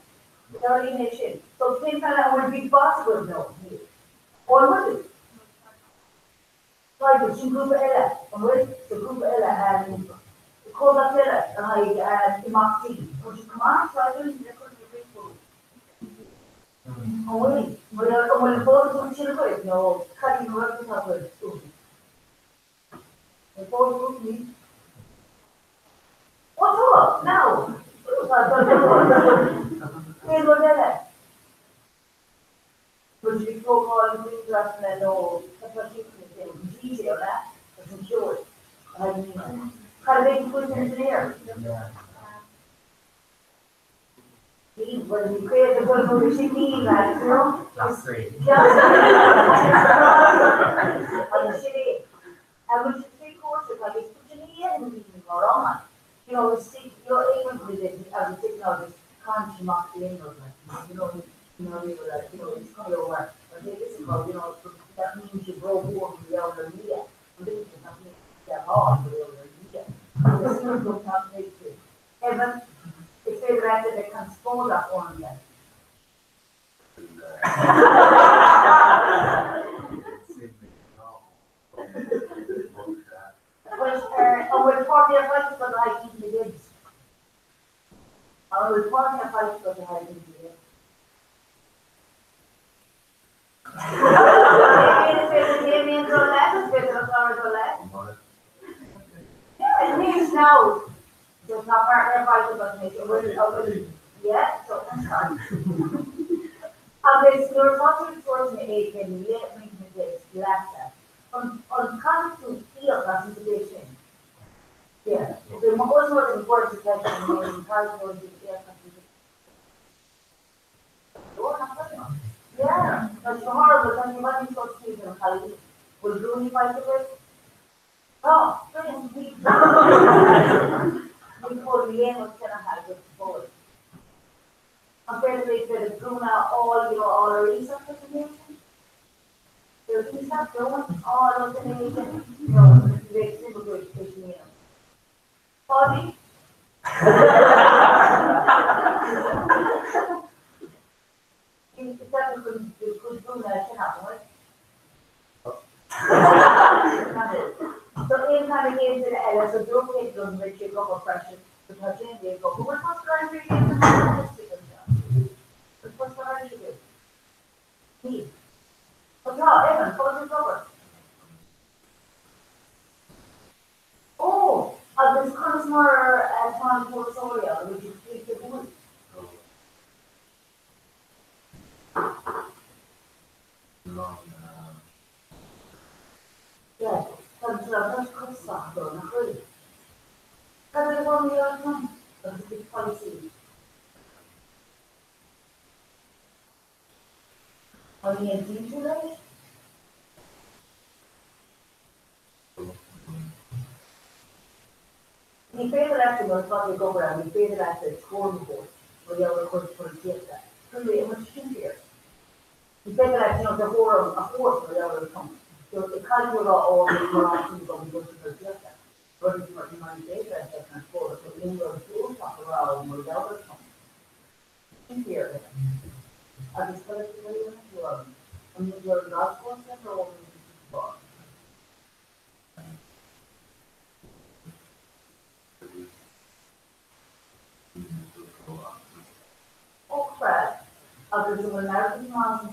Without even a shin. So things like that would be possible, no. Or would it? Like the group Ella, with the group Ella and the Cola Ella, and the Maxi. Would you come on? So I don't think oh, wait. When the photos of children, no, cutting work with our students. The photos of me. What's up? Now. Hey, what Ella? Would you talk all the green dress and then no, that's what you can say. Easier, that. It's sure. I mean, how do they put it in there? When you create the good for the city, like, Just three. And when you three courses, like, it's put in the end of the evening or on. You're able to do it as a signal, this can't you mock the end of it. You were like, it's kind of work. But this is called, that means you grow more from the elder media. And this is not that hard for the elder media. And the same goes on to heaven. It's very rare that they can spoil that one again. We're talking about the high in the kids. We're talking about the high in the kids. hours or less. Yeah, it means now. So it's not part of their fight about make it will, yeah, so that's fine. Okay, so you're talking towards me, eight, and yet making this last on kind to feel participation. Yeah, the most important section is part of the yeah, that's horrible. When you want to talk to you in Cali, will you only fight the way? Oh, brilliant. We call the aim of Senegal with the board. I'm fairly big that it's going out all our research information. There's research going all of the nation. No, it's very simple to education, you know. Body. It's that good doing that can happen, right? So in kind of games in LS, so don't take them, they take up oppression. The person, they go, who was first country games in the what's the hardest to do? Me. What's up, Evan? What's your cover? Oh, this consumer electronic portfolio, which is keep the wood. Yeah, that's good stuff, though, not really. Because it's only your time. That's a big policy. Are we in team today? Mi favorite actually was probably go around. My favorite actually scoreboard, where you have to put a tip that. Really, much easier. My favorite actually, the horror, a horse, where you have to come. So it kind of all the around to go to the tip that. But it's what my favorite that can score. So you go to talk around where you have to come. Easier. I just put it to you. I'm going to go to the golf course and go over to the bar. Oh crap, there's an American mountain.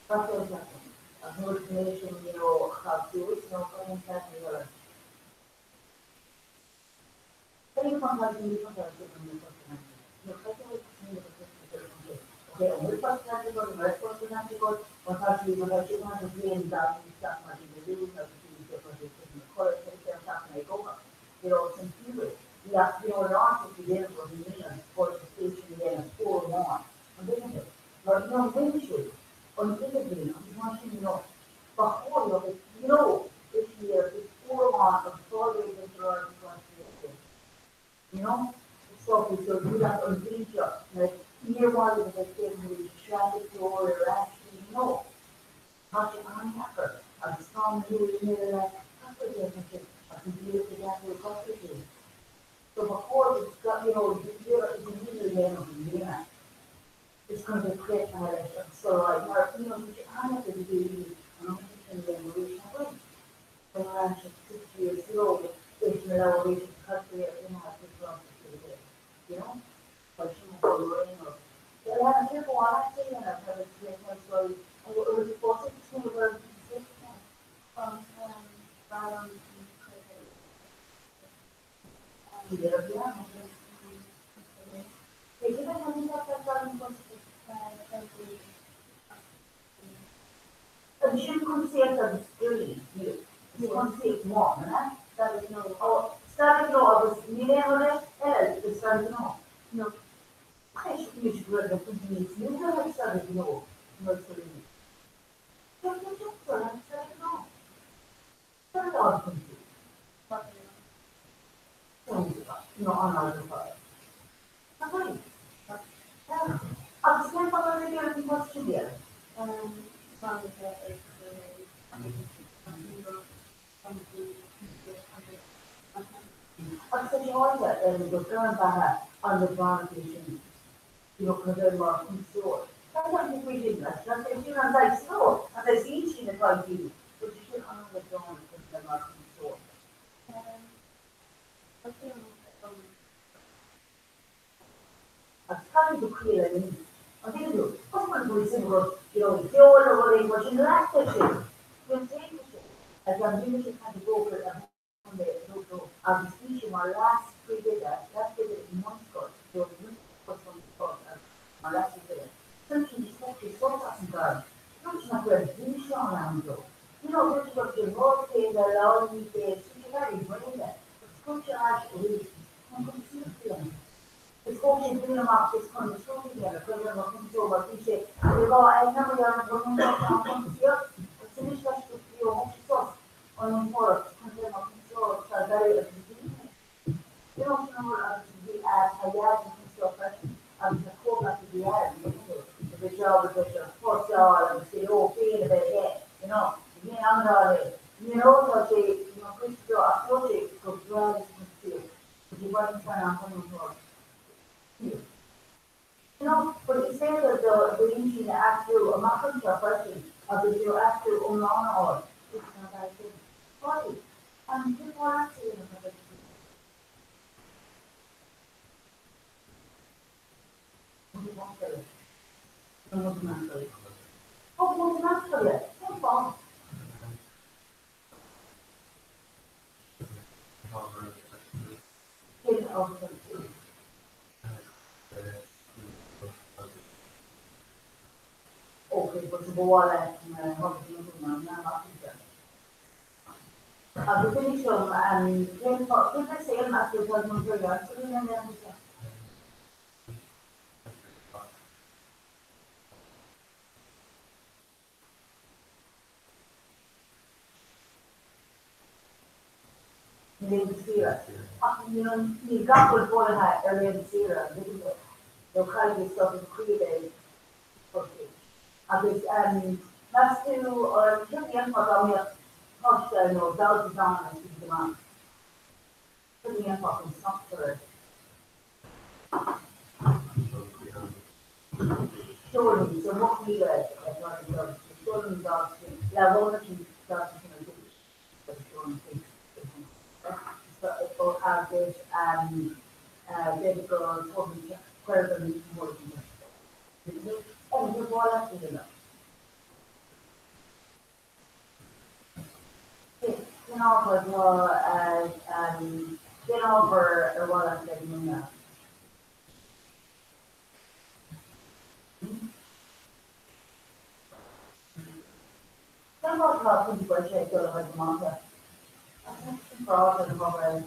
That's what's happening. Hallucination, how to do it, coming back and you're very complex in different areas of the personality. You're capable of seeing the personality. Okay, and with personality, the rest personality, what actually, what I should have to be in that, stuff like in the room, how to do different things in the color, take care of stuff, make over. Some theory. Yeah, an answer to this was a million for the station again, a 4-1. And then it, but windshield, unthinkably, I'm watching, before this year, it's 4-1 of solid insurance constitution. So we do that on video, like, year one of the thing we traffic law or actually, not your own hacker. A strong new like, I can deal with the custody. So before it's got, the year is usually the end of the year. It's going to create a relation. So like, I have to do, in the evolution way. So we're actually 6 years old, it's an elevation custody of in-house process to the day. Like she will go running or, yeah, I have a careful honesty and I've had a great one, so it was supposed to be about 6 months. And she couldn't see it on the screen, you couldn't see it more, né? Started to know. Oh, started to know, I was, you never it started to know. No. I should go to the police, you never started to know, not to me. So you just started to know. Started out from you. On our side. Okay. At the same time, I really what's to be. At the order and the current on the plantation, because they're more store. Sometimes if we did that, that's if you're on that store, and I see each in the country, but you should honor the dawn because they're not store. I'm trying to create a need. because, the older one, but you like the shit. You take the shit. As I'm doing it, kind of go for it. I'll be speaking my last visit in Moscow. So, was from my last visit. Something is actually so fucking good. Something like a douche around though. Which was the most thing that allowed me to, it's very brain that. It's such a large release. I'm going to see it. It's going to bring them up this kind of stuff together, because they're looking so what we say. They go, I never done looking at some things here. It's an issue to feel much stuff on the work, and they're looking so it's a very the I and stuff, right? The call back to the ad, the job is just a first job, and say, oh, feel a bit, I'm not it. So they, Chris, I thought they could drive this to but you wasn't trying to come on board. But it says that the engine actually, I'm not going to person, or that you actually online or it's not that thing. Body. And people are actually in the okay, but the wall and I'll be finished and then for the same after 12 months or years, so then Lady Sierra. You got what for her, Lady Sierra, the kind of stuff is created. Okay. That's to, just the input on me, touch, those design and see them on. Put the input in software. Surely, so what we read, surely dogs, one or two dogs, or have this, David Girl, told me, where the meeting was. And you want us to do that. But get over what I said, Some of us can budget go like the market. I think some fraud and over.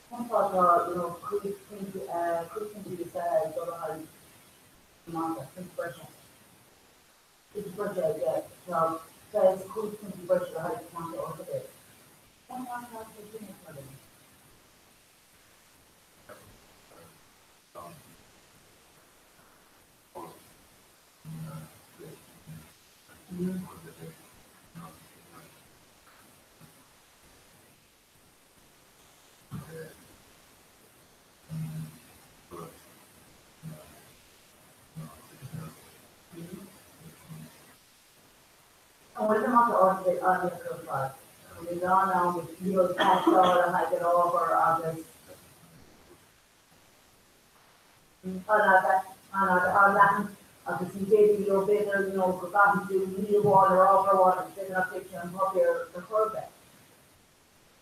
Some of us, could think to decide go like the market, think budget. It's budget, yeah. So there's could think budget how to count it over there. Sometimes that's the thing for them. And what about the audio profile? We go on with catch all and I get over others. Obviously, maybe you're better, forgotten to meal water, over water, sitting up there and pop your the curb back.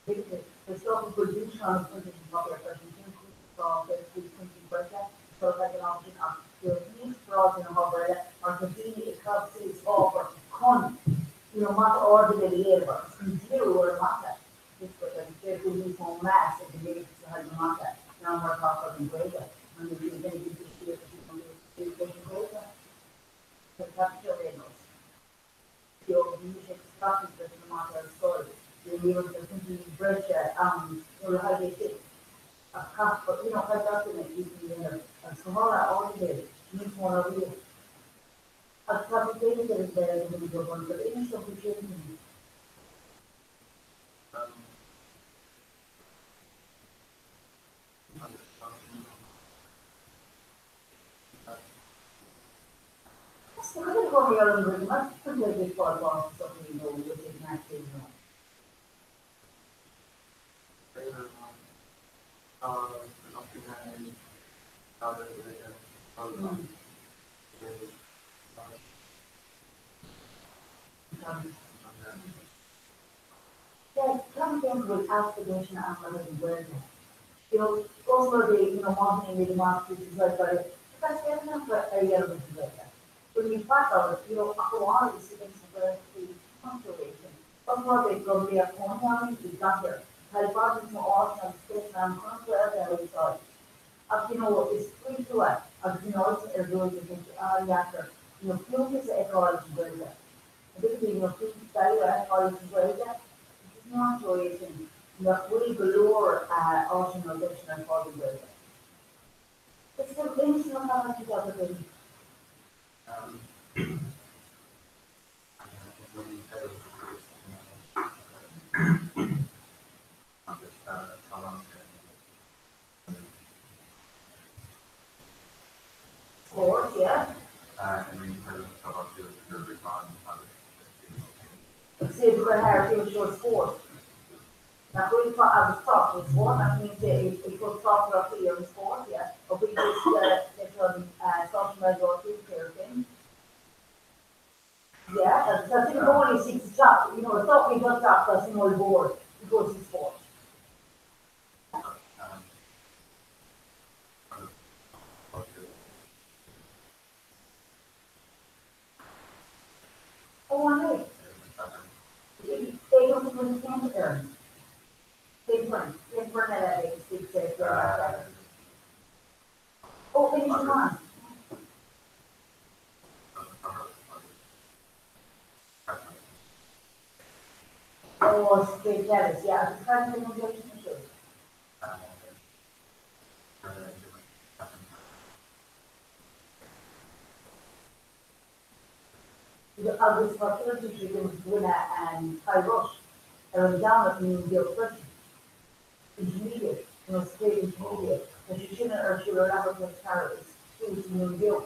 The stuff we could do on the printing pop your person, so there's the printing breakout, so like an option of the heat frost in a hover, or the be it cups is over, con, not ordinary labor, zero or matter. This was a very uniform mass of the ladies to have the matter. Now we're talking greater, and the ability to see if people use greater. The capital labels. The music started with the matter of story. The labels are simply pressure, how they sit. A cup, but quite often it usually in a Comhrá ordinary, needs more of it. A complicated is there in the one, but it is sufficient. So I think what we are doing, I think that we thought about something, which is naturally Yeah, something with aspiration and awareness. Also the, marketing with the market is like, but that's the other for a year of like that. When you pass out, after a while, it's against the constellation. Also, they go there, on is not there. Hypothesis of all some space and conquer the result. It's free to us. It's a really good, after. Fuel is ecology, well, this is, people study ecology, well, it is not relation. We galore organization and body building. It's the things you have to do other things. Sports, yeah. See, if we're going to have a short sport. Now, we thought I was taught with sport, that means it was taught roughly on sport, yeah. But we just get on social media or two thing. Yeah, that's in the morning, 6 o'clock. It's not we just stop us in all board to go to sport. Oh, I know. They don't even stand there. They burn that egg, six days. Oh, finish your mind. Oh, straight jealous, yeah. It's kind of an injection too. I was particularly with Winner and Ty Rush. I was down at the oppression. Intermediate, straight intermediate. And she shouldn't or she would have to terrorists. She was New York.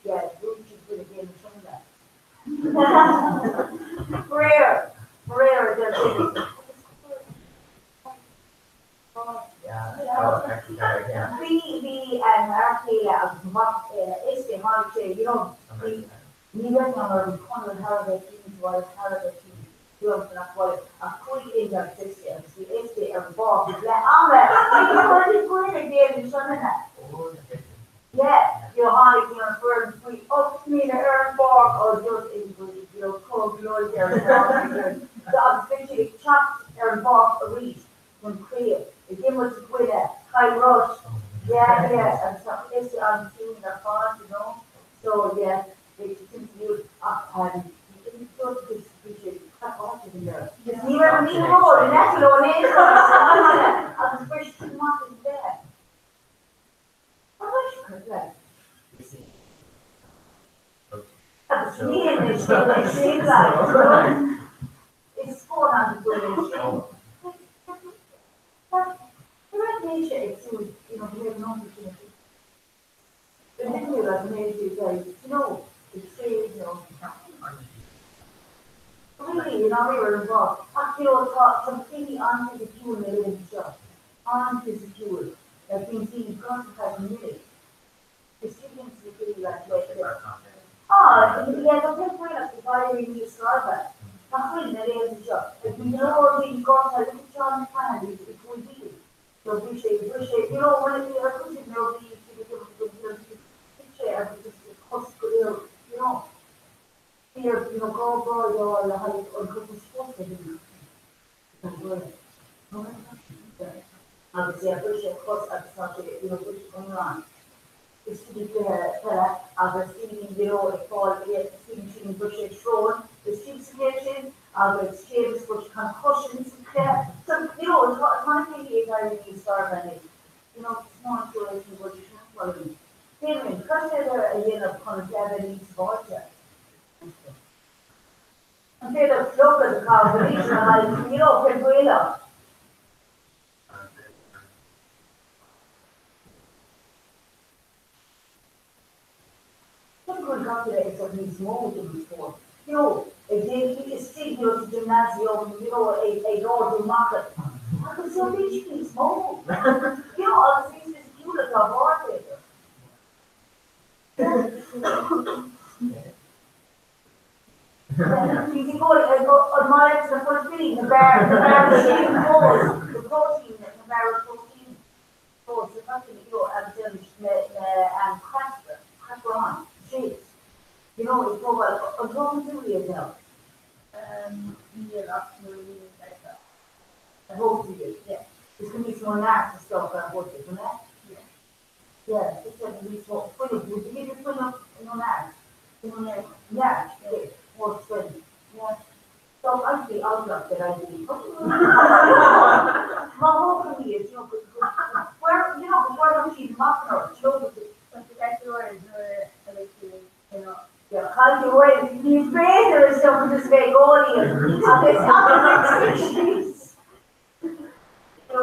Yeah, Ruth should put again in that. Prayer, they're saying. The Marquee, este Marche, the Niederlande kon harde teams was harde teams. Doing that was a quick injustice. The este ball, the armor. You were again in some of that. Yeah, Harley, firm free up me the earn bar or just in cold glory there. So I'm especially chopped earn bar a reach when clear. Again was with a high rush. Yeah, and so it's on team their fast, So yeah, they continue up and you sort of appreciate cut off in there. You never mean more, and that's what it is. I was first 2 months in there. I wish I could like. It's me and it's like it's 400 billion. The recognition is to, we have an opportunity. The menu that made you say, it's really, really, we were involved. I taught completely onto the fuel they didn't show. Onto the fuel. That means you concentrate on it. The students will be like, yeah, the big point of the body when you start that. That's really the job. If you know the concept, look at John Kennedy, it will be. So appreciate, when you are pushing your be picture, because it costs, here, go or the height or go to sports, obviously, I appreciate cost at the start, which is going on. It's to be fair, I've seen, a fall, seen British thrown, the street suggestion, exchanges, which concussions, so, it's not really a very new start on it. It's not sure if you would follow me. Anyway, because they're a year of kind of Japanese culture. And they're the local combination, Penguilla. Some good calculators of these moments before. It's still gymnasium, a Lord market. I could say these things, Easy going, on my extra protein, the bar protein goes, the protein, the bar protein goes, the nothing, and cracker on, shapes. You know, it's all about, I'm talking to you now. Yeah, that's really like that. I hope you do, yeah. There's going to be some nasty stuff I hope you, isn't it? Yeah. Yeah, it's going to be so, would you give it no nasty? Yeah, more strength. Yeah. So actually, I'll look that I do. My whole thing is, where, where don't you mock her? But the best word is, like, yeah, can't you wait? These graders don't just make all of you.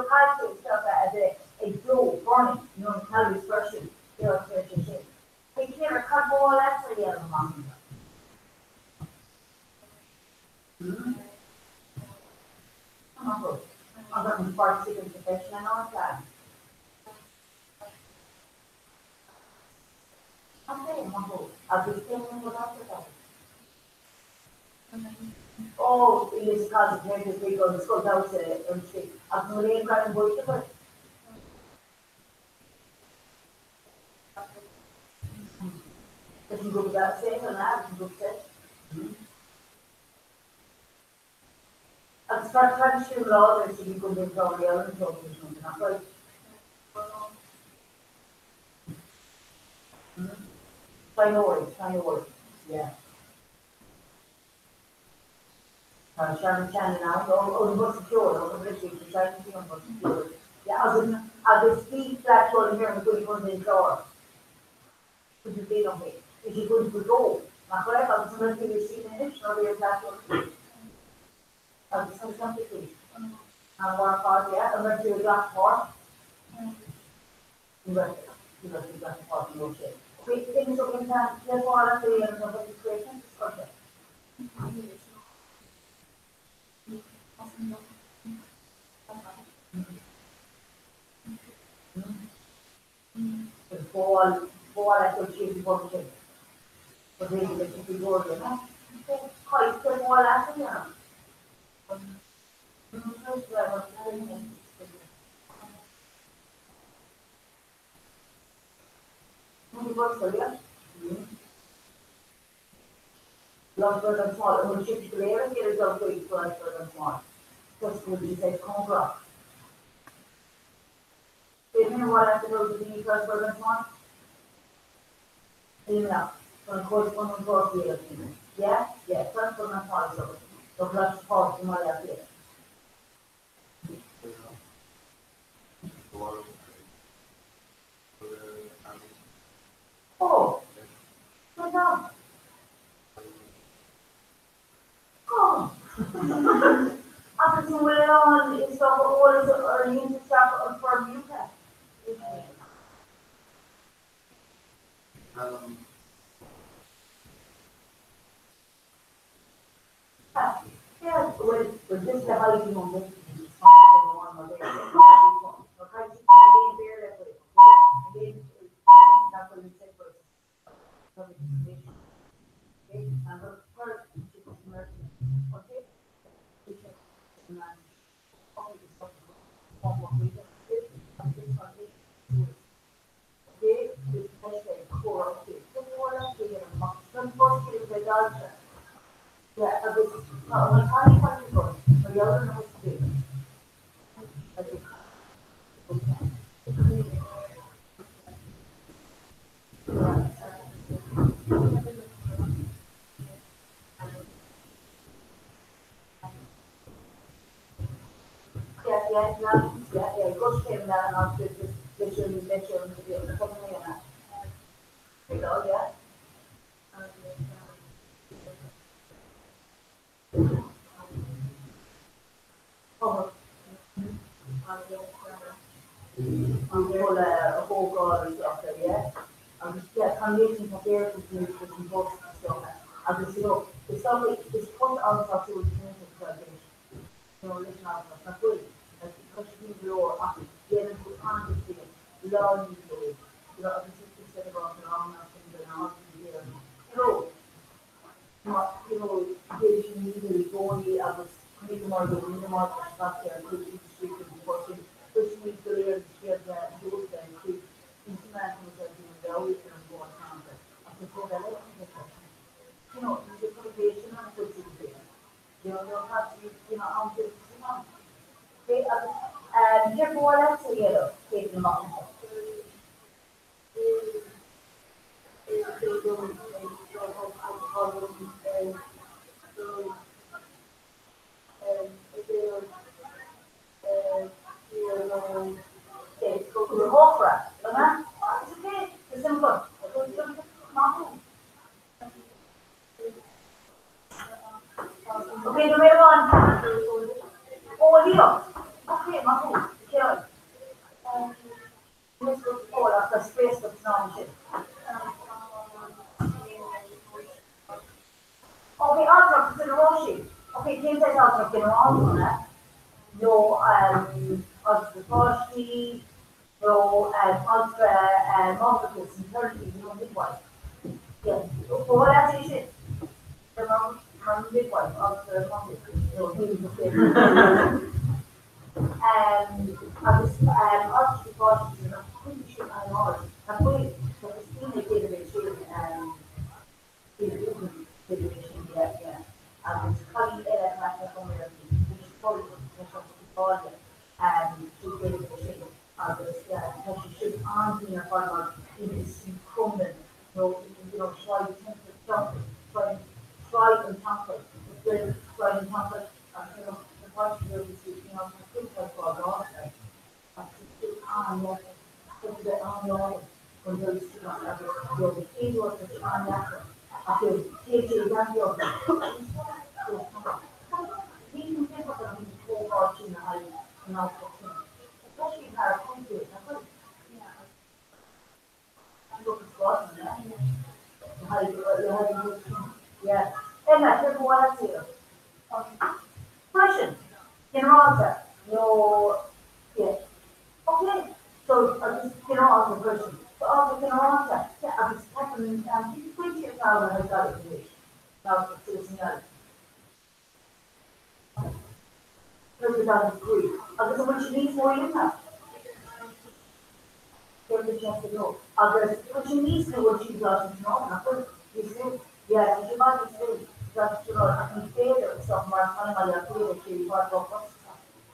Can't do stuff as a dough burning, calories burning, They can't cut all that for the other mom. I'm going to start seeking protection and all that. I'm saying, I'll be staying without the dog. Oh, it is concentrated because it's called out to I'm going to grab and go to it. If you go to that same and that, you go to it. I'll start trying to shoot all this if you go to the other and talk to something. I'm like, try your words. Yeah. Sharon Shannon now, or the bus secure, or the bridge, the side of the bus secure. Yeah, I was speed flat all here and good one in the door. Could you feel on me? If you couldn't go, not correct, I was going to be seen in it, or you're flat one. I was going to come to see. And one part, yeah, and then you got part. You got the part, no shit. Okay, things are going to have, let's go on to the end of the situation, discussion. Ball at the cheese function. But maybe the cheese board, quite the ball at the end. Larger than small, and when shift layer, it is also larger than small. Just what you said, Comhrá. You know what I have to do to be larger than small? Yeah, so of course, one of those here. Yeah, larger than small, so large part in my left here. Oh, good job. Oh. After some way on, it's stuff all is or you to start for you. Yeah, with this the how you know this is one of the okay, you there that way. Again, that's what we said first. Okay, and the first okay. Yeah, a bit. My tiny part is going, but the other knows to do. Yeah, go straight down and I'll just literally let you on the phone. You know, yeah. Oh, a whole god and stuff there, yeah. I'm just combination for there with some books and stuff. I'm just the stuff it's put on top to listen out for not good. Because you know, get into honesty, love you, lot of the systems that are going on and all here. Usually going I was committing more than more stuff there, good in the street and working, which means the layers here that those then could international was doing the always going to go on there. I could go that way. The probation and good to be there. They'll have to, on this, they just more or less together, taking them up. Comhrá, ¿verdad? It's okay, it's simple. Okay, number one. Oh, Leo. Okay, Mahu. Okay. Let's go forward after space of technology. Okay, Altra, consider Roshi. Okay, James says Altra, get around on that. No, Ultra Roshi, no, Ultra, multiples and 30, no midwife. Yeah, so what else is it? The midwife, Ultra multiples, no, he was the same. I was, Ultra Roshi, I'm pretty sure I know it. I'm pretty, but it's still a generation, yeah. It's called which is probably what to get the shape of this, what you should on in your farmer in this incumbent, try to temper something, try and temper, then try and temper, the possibility to, to think like for a long time, to put on that, put that on your when those two are the key work is on that. I feel teaching that your he can think of them before watching the high and also especially if I come to it. Look at God, yeah. And I think what I feel. Question. Answer. No. Yeah. Okay. So I just answer the question. So also answer. Yeah, I was happening. He's pretty sure how I got it today. Now it's citizen got it. Because I agree. I guess what you need for you now. Give the chance to know. I guess what you need to what you got to know. Nothing. You see? Yeah, you might be saying that I can fail it some more time I have to actually part of what's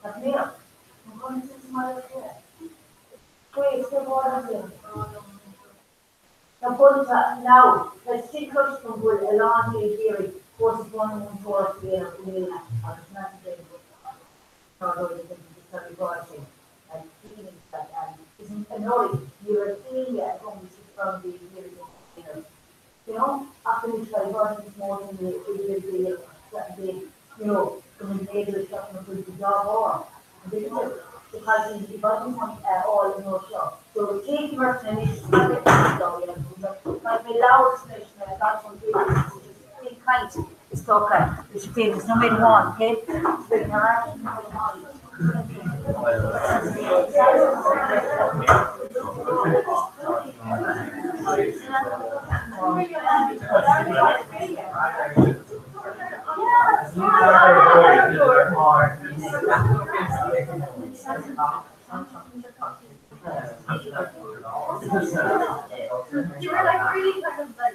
that's me. I'm going to see my idea. Wait, stay more than now, let's take us from good a long day theory, course one and four together, it's not very good. Although you can just have a watching and feeling that isn't annoying. You're a feeling at home, which is from the years. After we try working more than coming later, talking about the job or because the button all in no show. So take your explanation, like my loud explanation, I got from people, which is pretty kind, it's okay. You should say there's no matter one, okay? It's very hard. You were like really kind of like,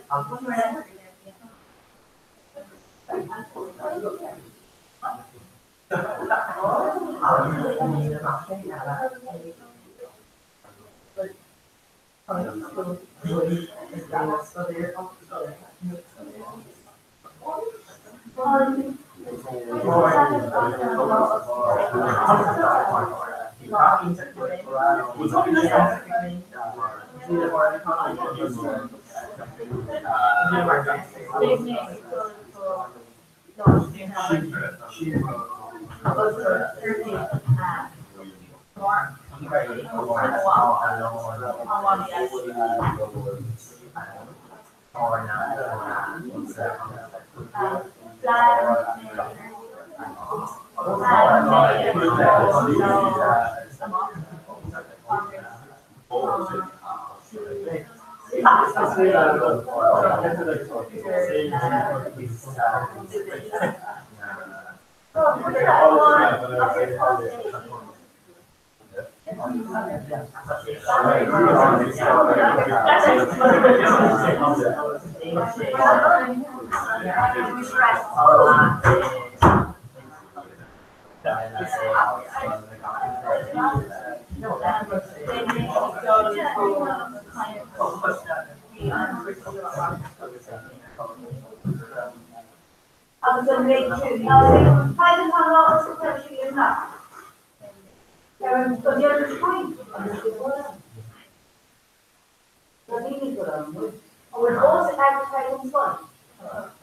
We're both advertising fun.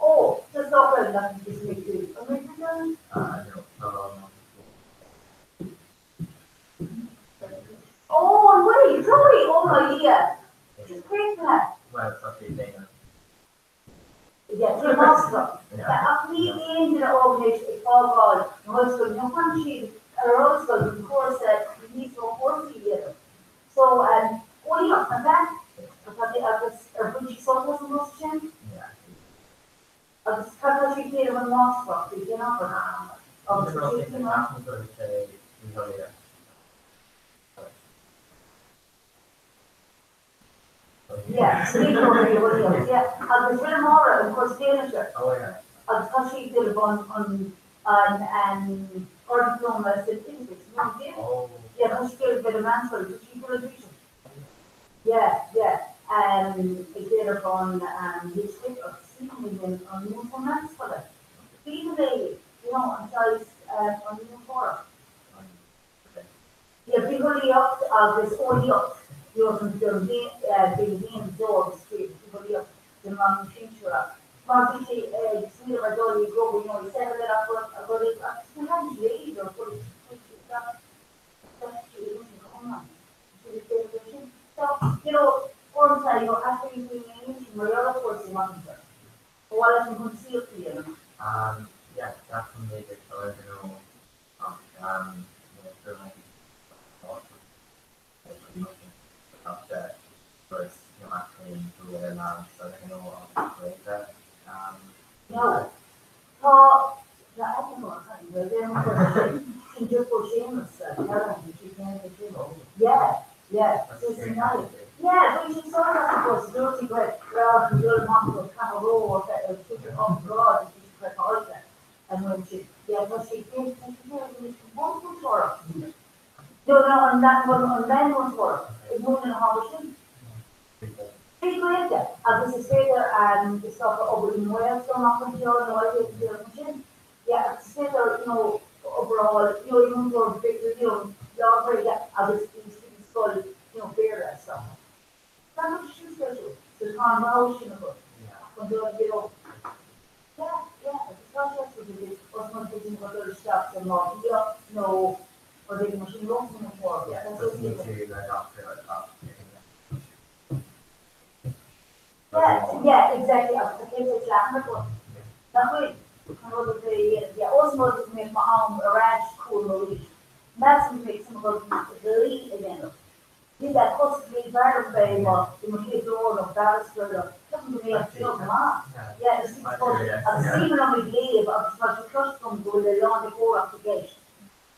Oh, just not well enough to just make you. Oh, wait, sorry. Oh, my yeah. She's great for that. Yeah, Jim Oscar. Completely into the organization, it's all called husband. No one she, her husband, of course, he's so worthy here. So, oh, yeah, and that, when she saw was a Russian, I was kind of she did a master, you know, yeah, yeah, I was real more, of course, Danish. Als je de van een curriculum statistics, yeah, als je de mensen, dus je wil het yeah, ik did er van history of speaking on new formats for it. Even they, you know, on size on new forum. Yeah, people up, this only up. You know, from the dogs, people up, the man future. Maar die smeer maar door die globe, you know, you set it up for it. You have to leave or put it so, you know, one time, you know, after you bring in, my other person wants it. What else you can see up here? Yeah, definitely the color, you know, for like, upset, first, you know, actually into the land, so I know like that. No. So, the animal, in just for shameless, yeah, so it's nice. Yeah, but you saw that was dirty, but rather than your mom was kind of raw, that took it off broad, and she was like, that. And when she, yeah, but she did, one was for her. No, on that one, on that one for her. It's more than a hobby. Pretty great, yeah. And this is later, and the stuff over in Wales, so not from here, no idea, yeah, it's later, you know, overall, you know, even though the big, you know, the opera, yeah, I was in school, you know, beer and stuff. That's what she's special. The Comhrá, you know, when they, you know, yeah, it's not just what it is, what's not taking what other stuff, and not, yeah, no, or they machine wrong for, yeah, that's what it is. Yeah, exactly. The kids are Latin one. That's why osmosis make my own ranch cool Marie. That's what makes some of the lead again. Did that possibly verify what the kids all of that sort of doesn't really have to come on. Yeah, it's because I've seen it on my leave, I've got to trust them go the long before application.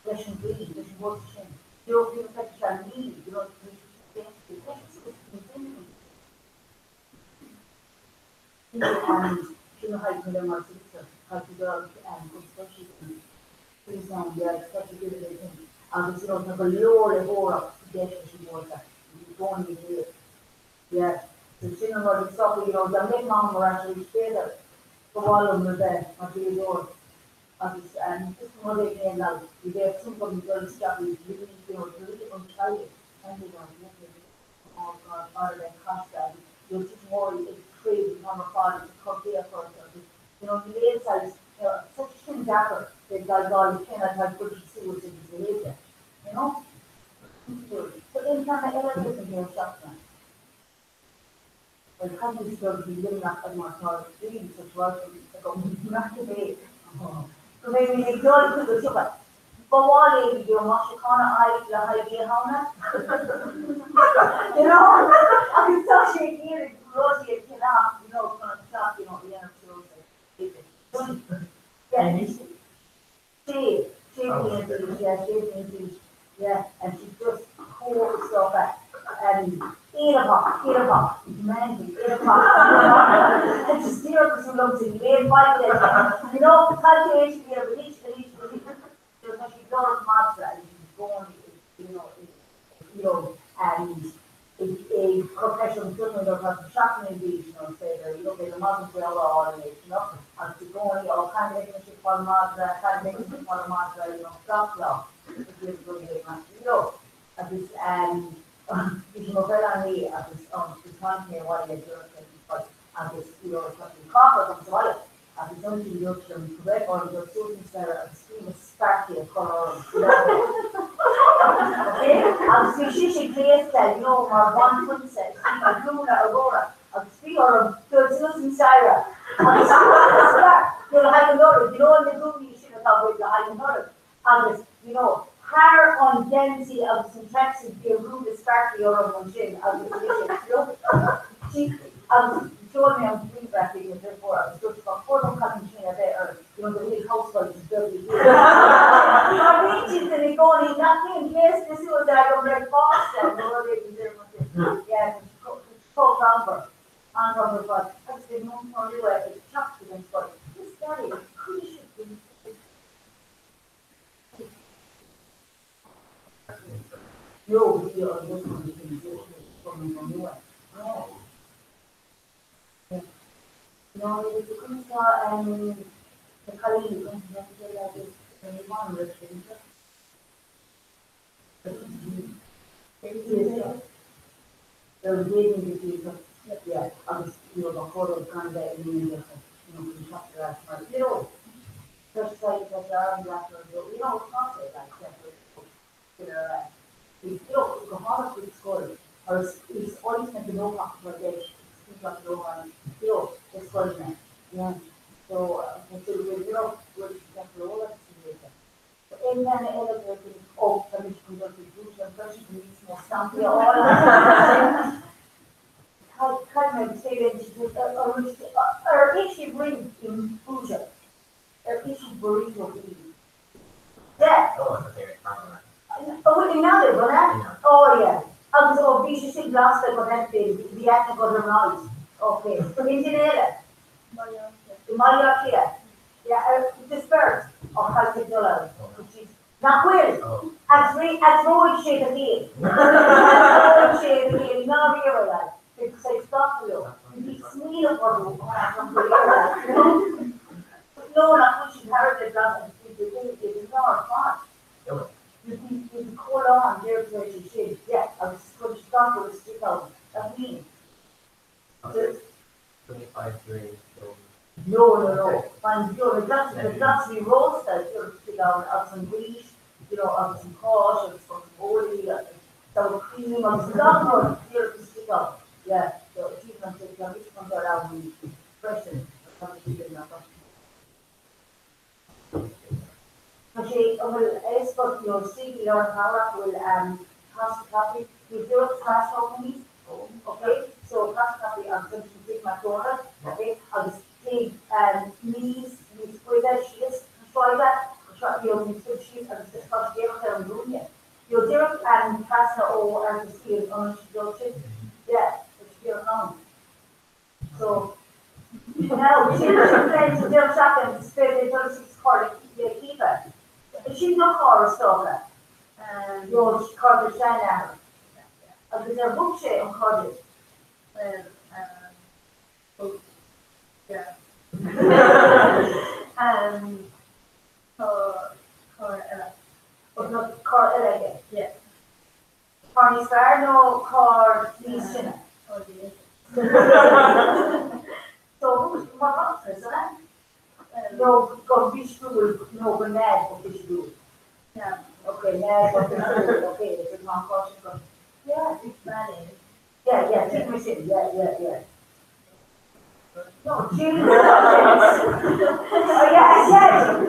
They shouldn't bleed, they should work the same. You don't feel like you can leave, you know, and you know how you can learn how to go and construction things on the such a good thing. And it's not have a lower level to get to more that you don't need it. Yeah. The cinema the stuff, you know, the big mom were actually together for all of them there, at the door. And this one they came out, you get some of them girls stuff, you know, really untidy. And you know, oh God, all that cost that. You'll just more crazy number five to come there for you know, the inside, you know, such a thin dapper that God you cannot have good to see what's in his religion, you know? But then kind of everything here shop now. But countries going to be living up in my car, reading such work, not to be. So maybe they don't do the sugar. But while you do a much kind of eye, the idea how you know, I can tell you here, 8 o'clock, man, 8 o'clock. It's just 0% loves in the 5 days. You know, calculation here, but each. There's actually a lot of maths going, and a professional student or has a shocking indeed, say that, there's a maths well all in it, and to go on, can't make a shit for maths, can't make a shit for maths, stop law. It's really good to get maths, at this, if you well on me at this time here, what I do, and this, something copper comes to it. And it's only the ocean, red or the students there, and the screen is sparkly of colour. Okay? And so she should place that, our one princess, Luna Aurora, and three or the Susan Sarah. And the spark, you'll have another, in the movie you should have thought with the high another. And this, her on density of some tracks would be a room of sparkly or on chin, and the she, showed me on feedback before I was good for them coming in there, the little housewife is building here. I reached and they go and nothing in place, this was like a red box and yeah, it's called Ramber. And Ramber, but I just didn't know how to do it, it's chopped to them, but this daddy, who should be? No, we are this one from you. No, it's a Comhrá, the Kali, they're waiting to see, yeah, I was, the photo of Canada in India, from chapter last month, first sight that the arms after, it's not like that, it's the hardest with school, or it's always meant to know how to get like low on, it's called that. Yeah. So, we're all at the and then elevator, permission to go to groups and person to meet more something, all kind of say that, or if she brings in food, or if she burrito eating. Yeah. Oh, another one, oh, yeah. Oh, we should last the correct the act got around. Okay. Engineer. Mallorca. Yeah, dispersed of $100, which is not well. At road shade again. Road shade again, not real life. Because I stopped you. You smell for you. No, not pushing heritage down and it's not fun. You call on there to actually shade. Yeah, I was going to stop with stick out. That's me. 25 degrees. No. And it has to be roasted, stick out of some wheat, of some cosh, of some oil, some cream, of some stuff, to stick out. Yeah, so she's going to take it, which comes out and fresh it. Okay, well, expert, city or Comhrá will pass the copy. You do it class openings. Okay, so pass the copy. I'm going to take my daughter. Okay, I'll just take knees with her. She is try that. She's just got to get her and doing it. You'll do it and pass her over and to see it on she does it. Yeah, it's here on. So now she's playing to their shotgun to spend the 36 card to keep it. She's not car stalker. She called the shine at her. There's a book she on college. Yeah. Car elegant. Yeah. Barney Star, no car police in it. Oh, dear. So what else is that? No, go fish food, no, but mad for fish food. Yeah. Okay, mad for fish food, okay, it's a non-caution. Yeah, It's funny. yeah, take me in, yeah. No, Jimmy. Oh, yeah, just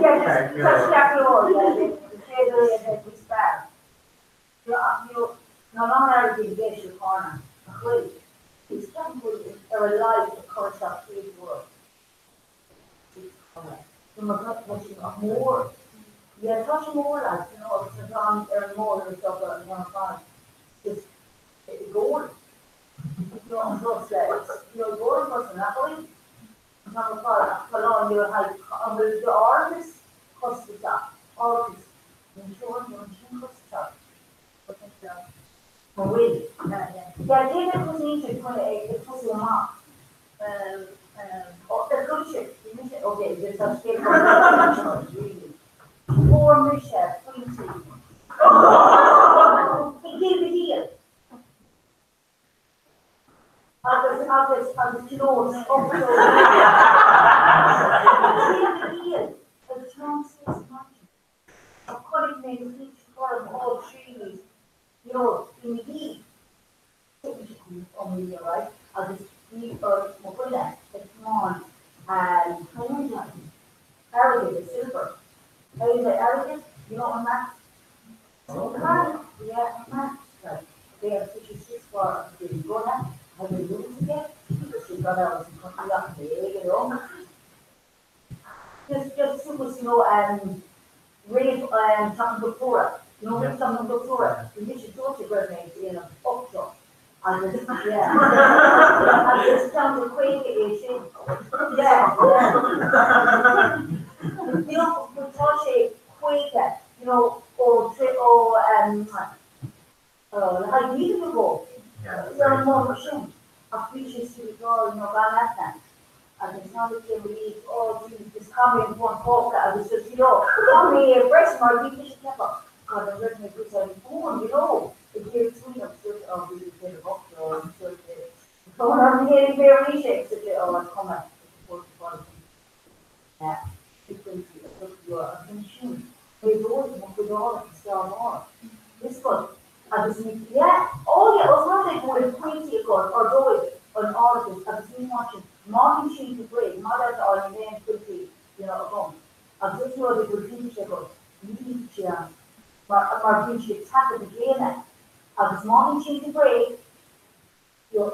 touch that floor, yeah, the respect. No longer will get your corner. Wait, it's something or alive to course of three words. You must not touching more. Yeah, touch more, like, it's a wrong or more or stuff like that. Just go those guys, you're person, not going. Number five, along your height, under the artist, cost the top, artist, insurance, cost the top. Maar weet ja, dit is precies het van het fossiel dat kun je, oké, dus dat is voor Michelle, please. Ik geef het hier. Als het loos, op zo. Ik geef het hier. Het trans is matje. Of kon ik me niet voor een old tree. In the heat, only right? I'll just eat or put that, it's on, and arrogant, silver. Hey, the arrogant, on that? Yeah, on that. Right. They have 56 for the Gona, have they moved again? She got out and cut up the just super slow and really talking before. Something before it. You should talk to grenades in a bookshop. I just, yeah. I just found the Quaker issue. Yeah. We touch a Quaker, like years ago. Some more machine. A preacher's to the door, about that. And it's not that they believe, Jesus, this coming one talk. I was just, come here, breast my big fish pepper. God, I'm ready to put some phone, it gives me a sort of really good book or sort of so I'm getting very shakes at the comment. Yeah, because you are a machine. They always want to go and sell more. This one, I was yeah, I was not going to 20 or do it on artists. I was watching Martin Sheen to break, mothers are in the 20, ago. I just know they could finish it, maar vind je het gaat beginnen. Als het morgen te break,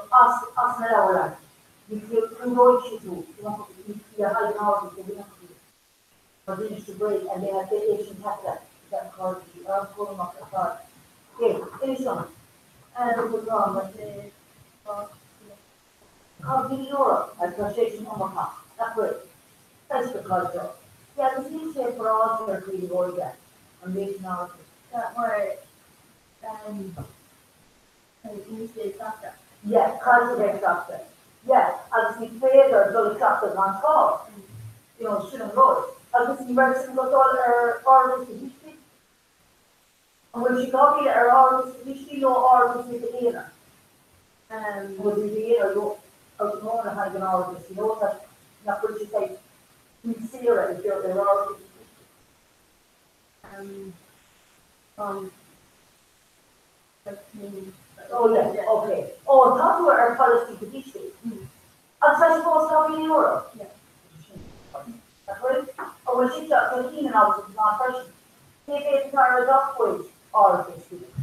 als naar ouder. Je kunt nooit doen. Je gaat je houden, je bent niet. Maar vind je break en dan heb je eerst een tackle. Dat kan je gewoon nog apart. Oké, finish on. En dat wordt dan met de €1 als transaction omhoog. Dat wordt. Dat is de culture. Ja, dat is niet zo voor alles voor die worden. And they now that were initiate doctor. Yeah, cultivate doctor. Yeah, as the creator of the doctor on top. Shouldn't go. As the person got all the history. And when she got here, all the history, all the theater. And was the theater, out of more than having all this, that what she said, sincere, if you're all oh yeah, okay. Oh, that were our policy to teach it. And so I suppose how in Europe. Yeah. That's right. Oh, when she got 13 and I was a non-person. They get tired of wage all of this students.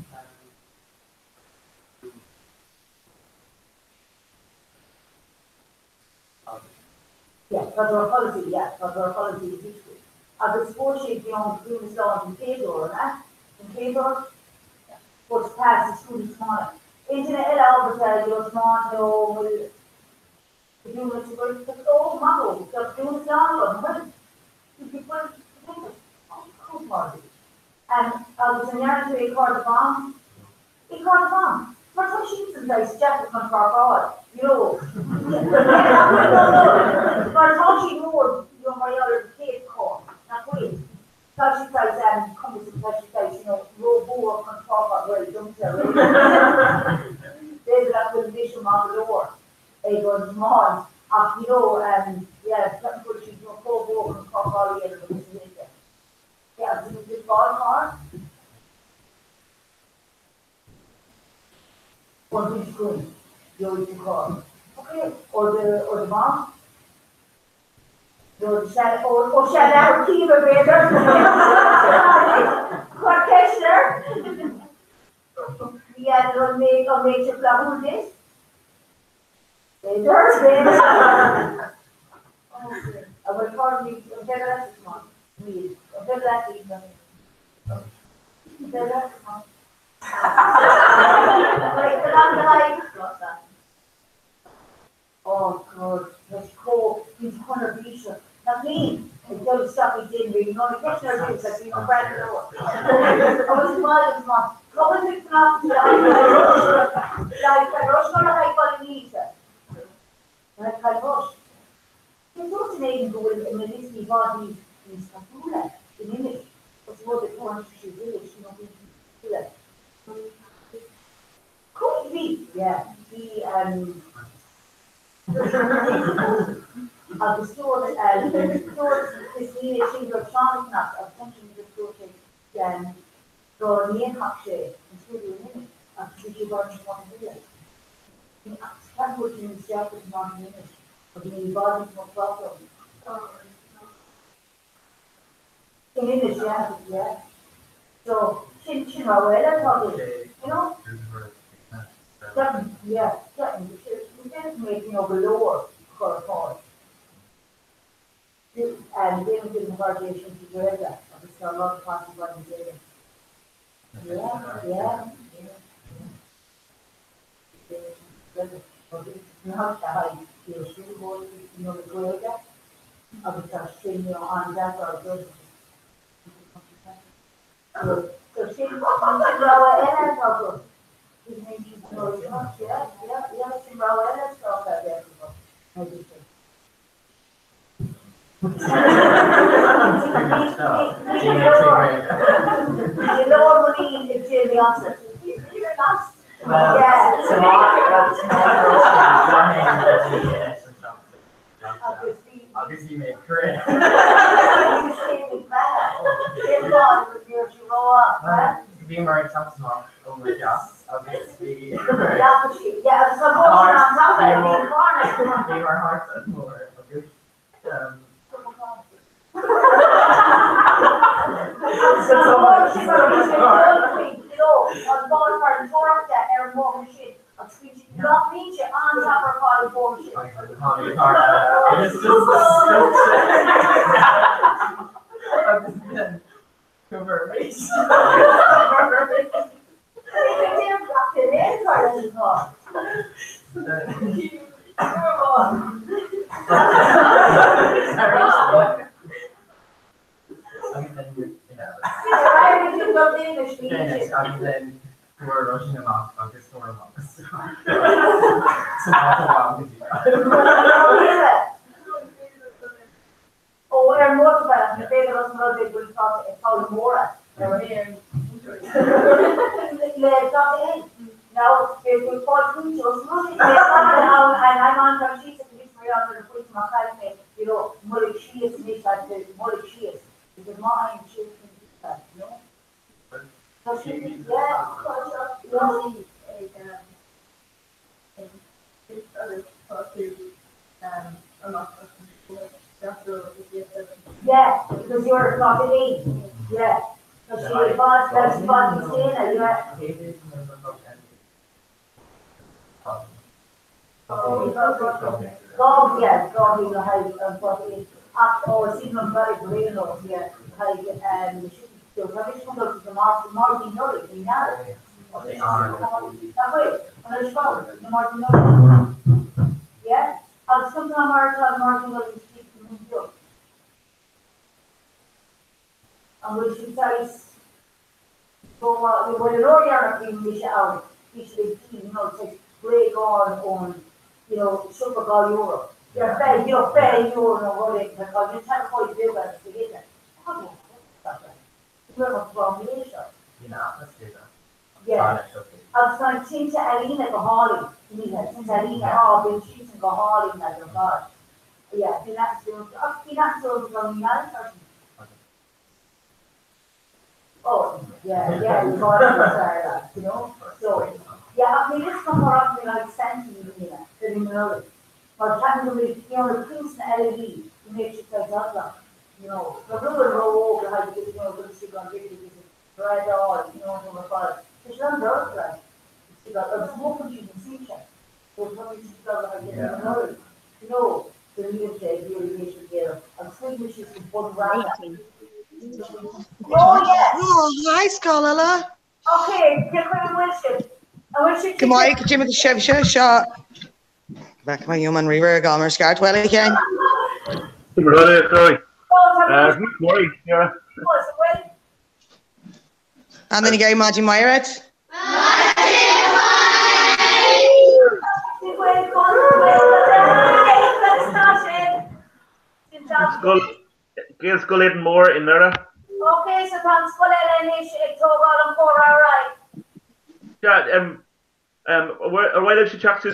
Yeah, that's our policy, that's our policy to teach it. As a sports shape, doing the song in Pedro, right? In Pedro, what's past the students' money. Internet, it always says, smart, will the units were the old model, the units down, but you could put cool party. And I was in there to a card bomb. A card bomb. For some sheets and dice, Jack from God, For some she knew, my other kid called. Not wait. Touchy size and come to touchy size, roll and talk well, don't tell me. There's that with the vision on the door. They go small, and yeah, something good, she's going to go and talk all the other ones. Yeah, so this ball card. One big screen, you always call. Okay, or the bomb. Or shut out Kiva Better. What Kessler? Yeah, don't make your flower this. They dirt it. I will call me a better last month. Me, a better last evening. Better last month. Like the long life. you know, the kitchen or things like, you know, bread and door. I was smiling, come on, it's not, like, I rush on like Polynesian. Like, I rush. There's also an agent who will, in this, he bought these Kapula in English. What's more the corner to village, you know, do that. Could be, yeah. Of the store, this new thing electronic nuts, of thinking the store to go in the in-hop shade, and still do a minute, after you burn one minute. That's what you instead of 1 minute, but the body is more problem. In English, yeah. So, you know, that's probably, you know? Yeah, we didn't make, you know, the lower correspond. And then we did the variation to Georgia, and we saw a lot of parties running there. Yeah. Now, you're still going to, you know, the Georgia, I was saying, you know, on that or good. So she was Obviously, made great. Being very tough small, oh my gosh, obviously. Yeah, so on top of it, being our hearts and more. Not meet you on top of our bullshit. It's just we're rushing him off. I'll just throw him off. Oh, we're more about it. They don't know they will talk about more. They're here. Now, they will fall through to us. And I'm on some sheets of this way on the point my classmate, you know, Mully she is me like the Mully she is. Because mine she is that, you know? So she yeah, because you're not eight. Yeah. So she bought that's bought the skin, yeah. Dog, yeah, dog in the height of body. Or season very green or yeah, height and so rubbish from the Martin Nordic, you know. Okay, that way, and there's the Martin Nordic. Yeah, and sometimes Martin Nordic speaks to me too. And when she says, so when the lawyer in the shower, usually, you know, it says, break on, you know, Super Bowl Europe. You're fair, you know, what it is, because you can't quite do that to get it. Oh, that's right. Whoever's from the Asia. Yeah, let's do that. Yeah. I was going to change to Alina go hauling. Since Alina, been choosing go hauling like your God. Yeah, that's from the United States. Oh, yeah, you got it, you know. So, yeah, I mean, this come more often like sentiment, than in another. But having to be, you know, the prince and LED, you make it like that, you know. The little roll over how you get, you know, the sugar and get it, bread all, you know, over five. It's not dirt, like. It's got a smoke you can see it. So it's not easy to tell how you get in another. You know, the real day, the irrigation together. And sweet wishes with one round. Oh, yes. Oh, hi, Scolala. Okay, different wishes. I wish you Come on, Jimmy the Chef shot. Back my human river, Gomer Scar, well again. Sorry. Oh, Worry, yeah. And then you go Maggie Myret. Skull even more in there. Okay, so Tom Skull Ellen October and Comhrá, right? Yeah, why did she chat to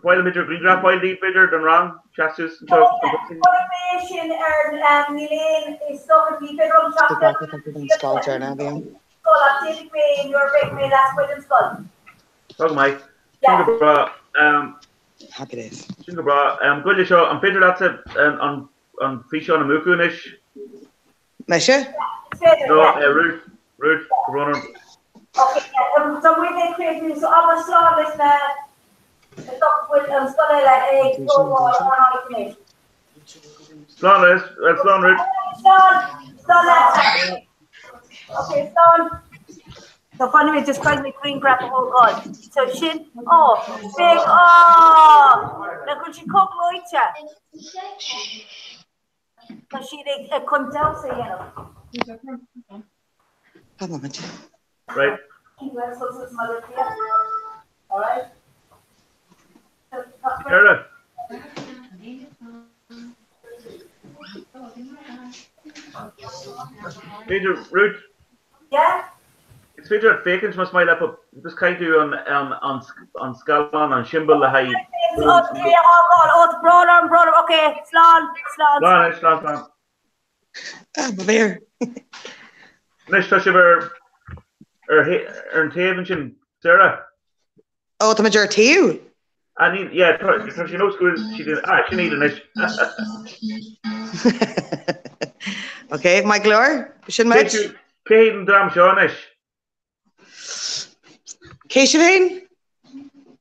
why the major green graph why the bigger than wrong? Chat to Motivation Elaine is so if you figure The back of the skull turn out here. Skull activity in your big mail last with skull. Oh my. Yeah. Happy days. Good to show. I'm Peter. That's it. On Fisha on a Mukunish. Mesha? No, Ruth, Corona. Okay, so we did create so I'm a slot with skull a go finish. Slán Ruth. Slán. Okay, Slán. So finally, just trying to green grab the whole god. So shin, big, look when she cook loicha. So she comes down, so you know. A moment. Right. All right. Gerda. Peter, Ruth. Yeah. It's Peter at Fakins must might up this kind of on Scotland on Shimble the high. Oh, brother. Okay, Slán. Ah, my bear. Nish touch of her Taven Sarah. Oh, the major to you. I need because she knows school she did she needed Nish. Okay, my glory. Should match. Kate and Dram Shawnish. Keishavine?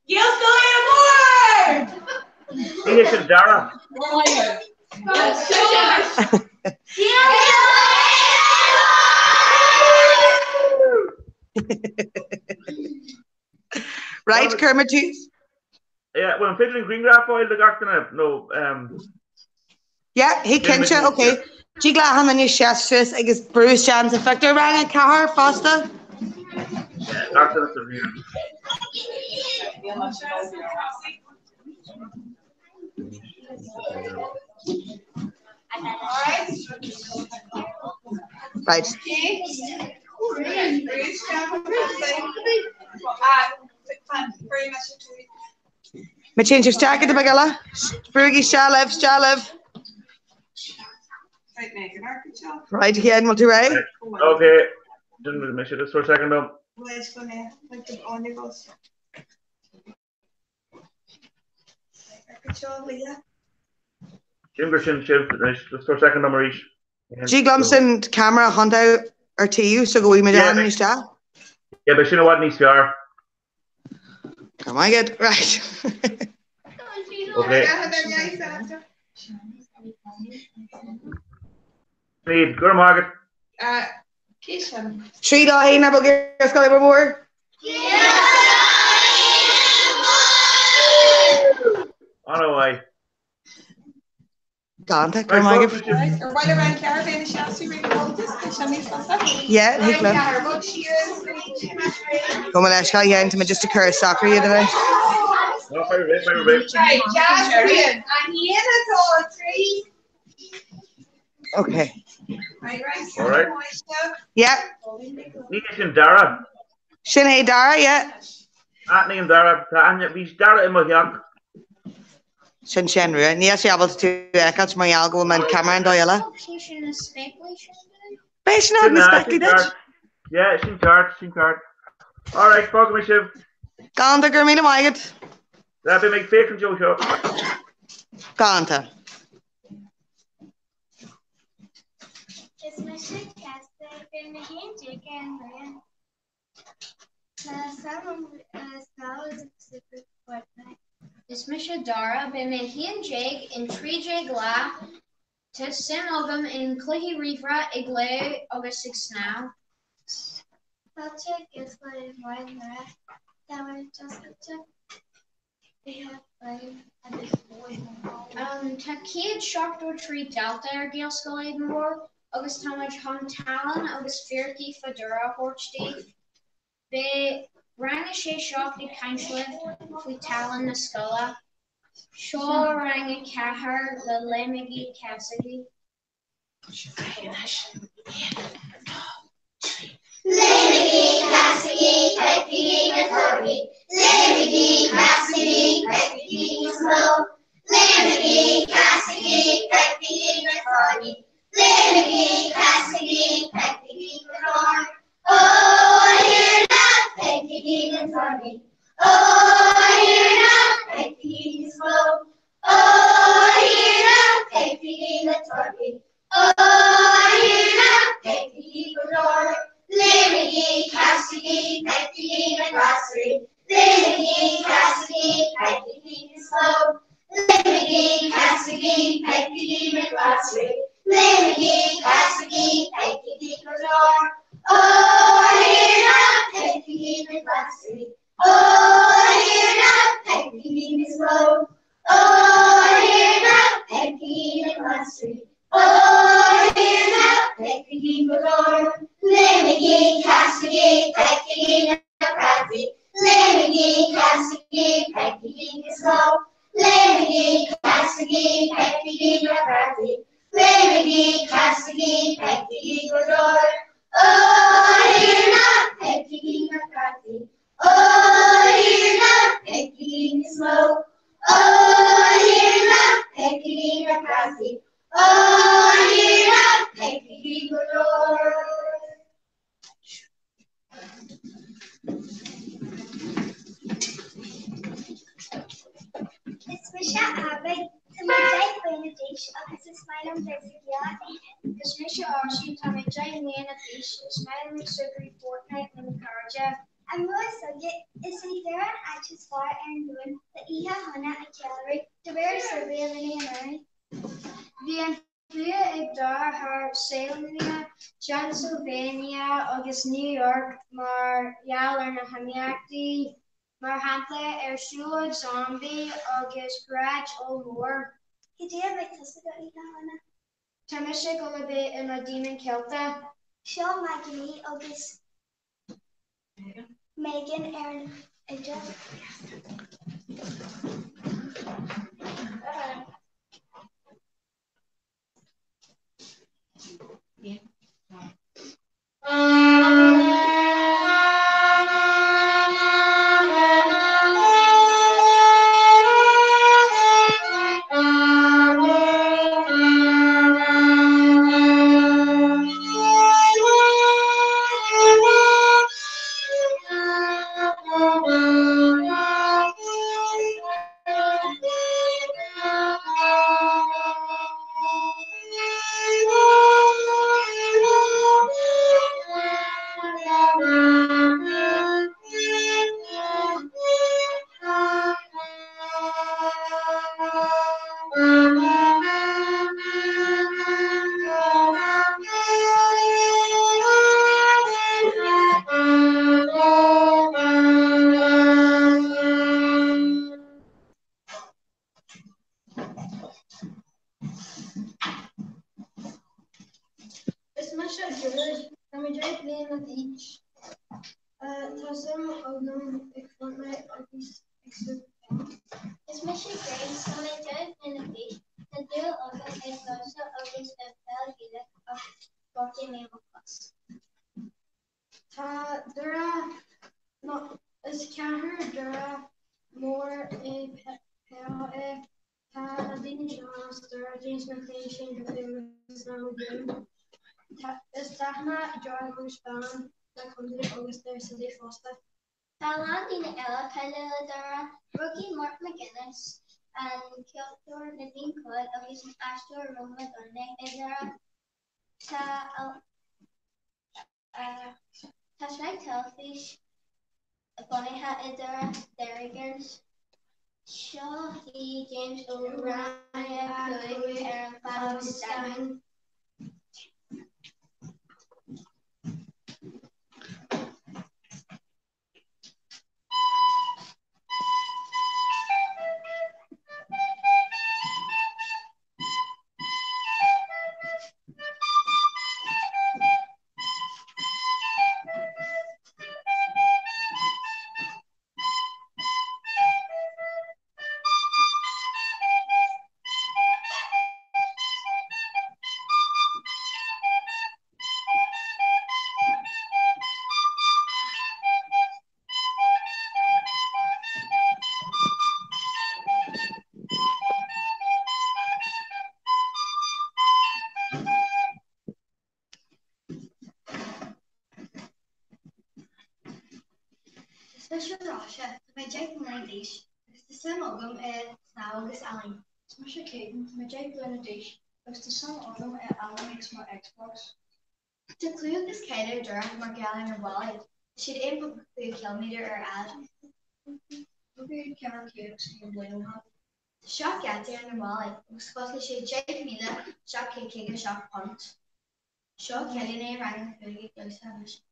Yes, go more! Nish and Dara. Right, Kermit cheese. Yeah, well I'm fiddling green graph oil the garden no Yeah, he can show okay. Gigla han you shashes I guess Bruce Johnson factor rang a car faster. Yeah, garden is the real. Right. Me change your jacket to Bagala. Brugi Shalev. Right again, we'll do right. Okay. Didn't miss it just for a second though. Jimberson Shiv, just for a second number each. G Glumson camera hunt out or to you, so go we madam and yeah, but you know what needs to are. Come on, good, right. Okay. Need go to market. Three days na bugger skal more. On a way. Contact come on. Yeah, he club. Come on, Ashka, yeah, into just a curse soccer you today. No, favorite. Okay. All right. Yeah. Nishin Dara. Sinead Dara, yeah. Name Dara. We's Dara in my young. Sin Shenru, and yes, you able to catch my algo and Cameron Doyla. Based on the speculation. Yeah, she's card. All right, fuck me, Shiv. Ganta, Germina Maggett. That'd be make fake and Joe show. Ganta. Is Misha Dara be me hien jig in 3 la to sim ogum in Clihi Rifra igle August 6 now. That's it, it's like right there. That was just a check. They have Takid shocked or treat out there, Gail Scully more. agus táid chun talan agus fearcí fadura thuirtí. Bé rang sé seocht ag caimsliú faoi talan na scola. Seo rang cethir le limigi Cassidy. Limigi Cassidy, Peggy and Harvey. Limigi Cassidy, Peggy and Slow. Limigi Cassidy, Peggy and Harvey. Limigi Cassidy, Peggy and Harvey. Oh, hear that, Peggy and Harvey. Oh, hear that, Peggy and Slow. Oh, hear that, Peggy and Harvey. Oh, hear that, Peggy and Harvey. Limigi Cassidy, Peggy and Rosary. Limigi Cassidy, Peggy and Slow. Limigi Cassidy, Peggy and Rosary. Limigi Cassidy, Peggy and Lord. Oh, hear that, Peggy and Rosary. Oh, hear that, Peggy and Slow. Oh, hear that, Peggy and Rosary. Oh, hear that, Peggy and Lord. Limigi Cassidy, Peggy and Rosary. Limigi Cassidy, Peggy and Slow. Limigi Cassidy, Peggy and Rosary. Limigi Cassidy, Peggy and Lord. Oh, hear that, Peggy and Rosary. Oh, hear that, Peggy and Slow. Oh, hear that, Peggy and Rosary. Oh, hear that, Peggy and Lord. It's Misha Abbott. To my day, when the dish of his smile on the Gus Misha Archie, táid deag líon a bhís smailm sugary fortnight na carja. I'm really subject is in there an actress far and doing the Iha Hana a gallery to wear survey living in early. Bhí an blia ag dar haar Salmia, Transylvania agus New York mar gheall ar na himiachtaí mar hampla ar siúlóid zombie agus Grad ó Mór. He did have a test about Iha Hana. Tá me sé go le bit in a díman Celta. Show Maggie August Megan and Aja. Is me se dúid tá me deag líon a bhís. Tá sim agam ag fortnight agus ag sub. Is Mission Grace so I did in the beach and do August and Gosha August and fell unit of 40 name of us. Tá dura no is cethir dura mór é pe tá a daoine Jonas dura James McLean sin go fémas ná gún. Is deachna John Bushban le chundé agus there sa dé fásta. Alan in Ella Kaladara, Rookie Mark McGinnis, and Kiltor Nadine Coy, August and Astor Roma Donne, Edera, Tashai Telfish, Bonnie Hat Edera, Derriggers, Shaw, he, James O'Ryan, Coy, Aaron Cloud, Diamond. dish. The same album now is Alan. Smash a cake, Magic Blend dish. The same album Alan makes more Xbox. To include this kind of during Margallon or Wally, should aim a kilometer or add. Okay, camera cakes and blue. Shock at the end of Wally, supposedly should Jake Mila, shock cake and shock punt. Shock Kelly name rang the food close service.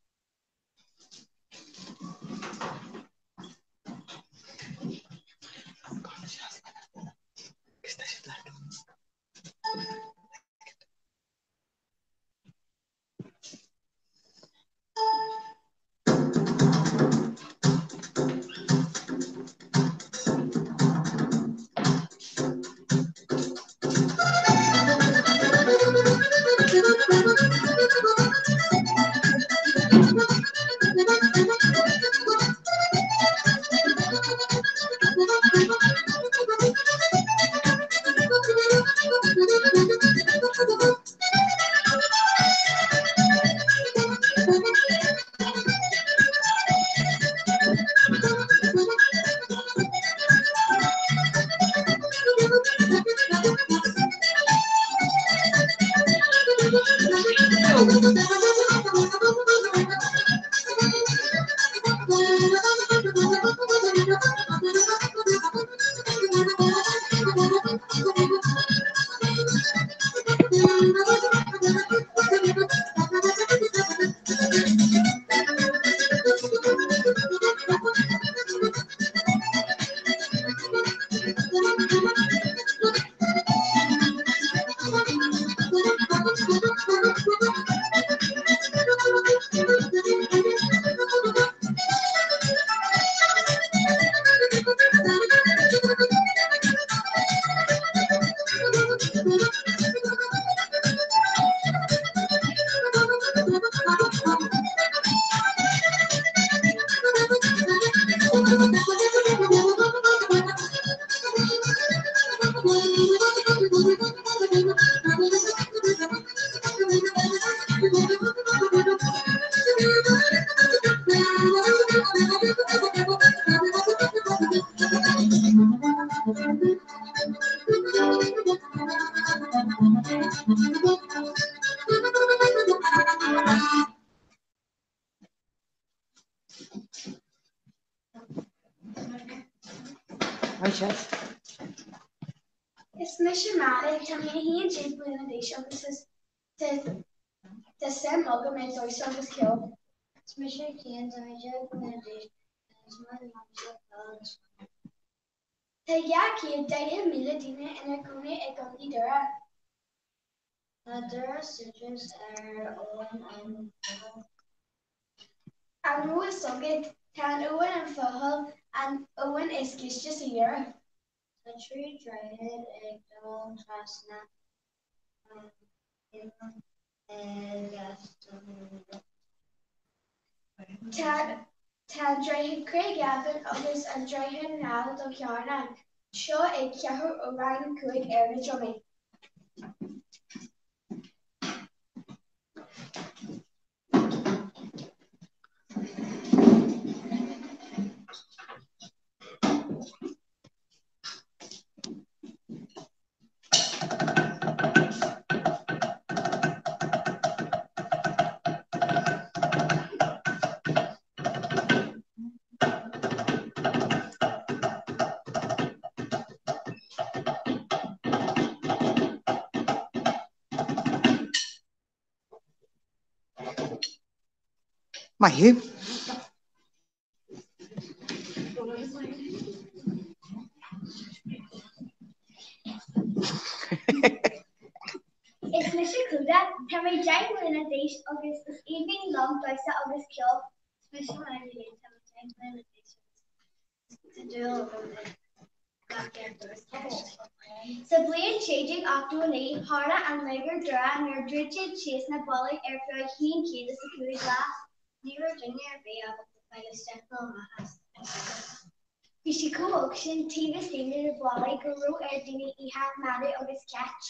It's Mission Matic, he and Jake Blue and Daisha, this is the same logo made so he was killed. It's Mission Cans and Jake Blue and Daisha. The Yaki, they have Miladina and a Gune Egoni Dura. Dura Citrus are Owen and Owen Socket, Tan Owen and Fahal, and Owen is just a year. The tree dried egg doll chestnut and Tad dry Craig Gavin agus an dryhan now do Kiana. Sure a Kahu Oran Craig area Jommy. Mahu. It's Mr. Kuda, Tammy Jack in a dish August is evening long twice August kill. Special energy Tammy Jack in a dish. To do so blade changing actually harder and later dry and your rigid chase na bolly airflow keen key the security glass. Near Virginia Bay of the finest temple mahas. Fishiko auction TV standard bolly guru erdini ihan mari August catch.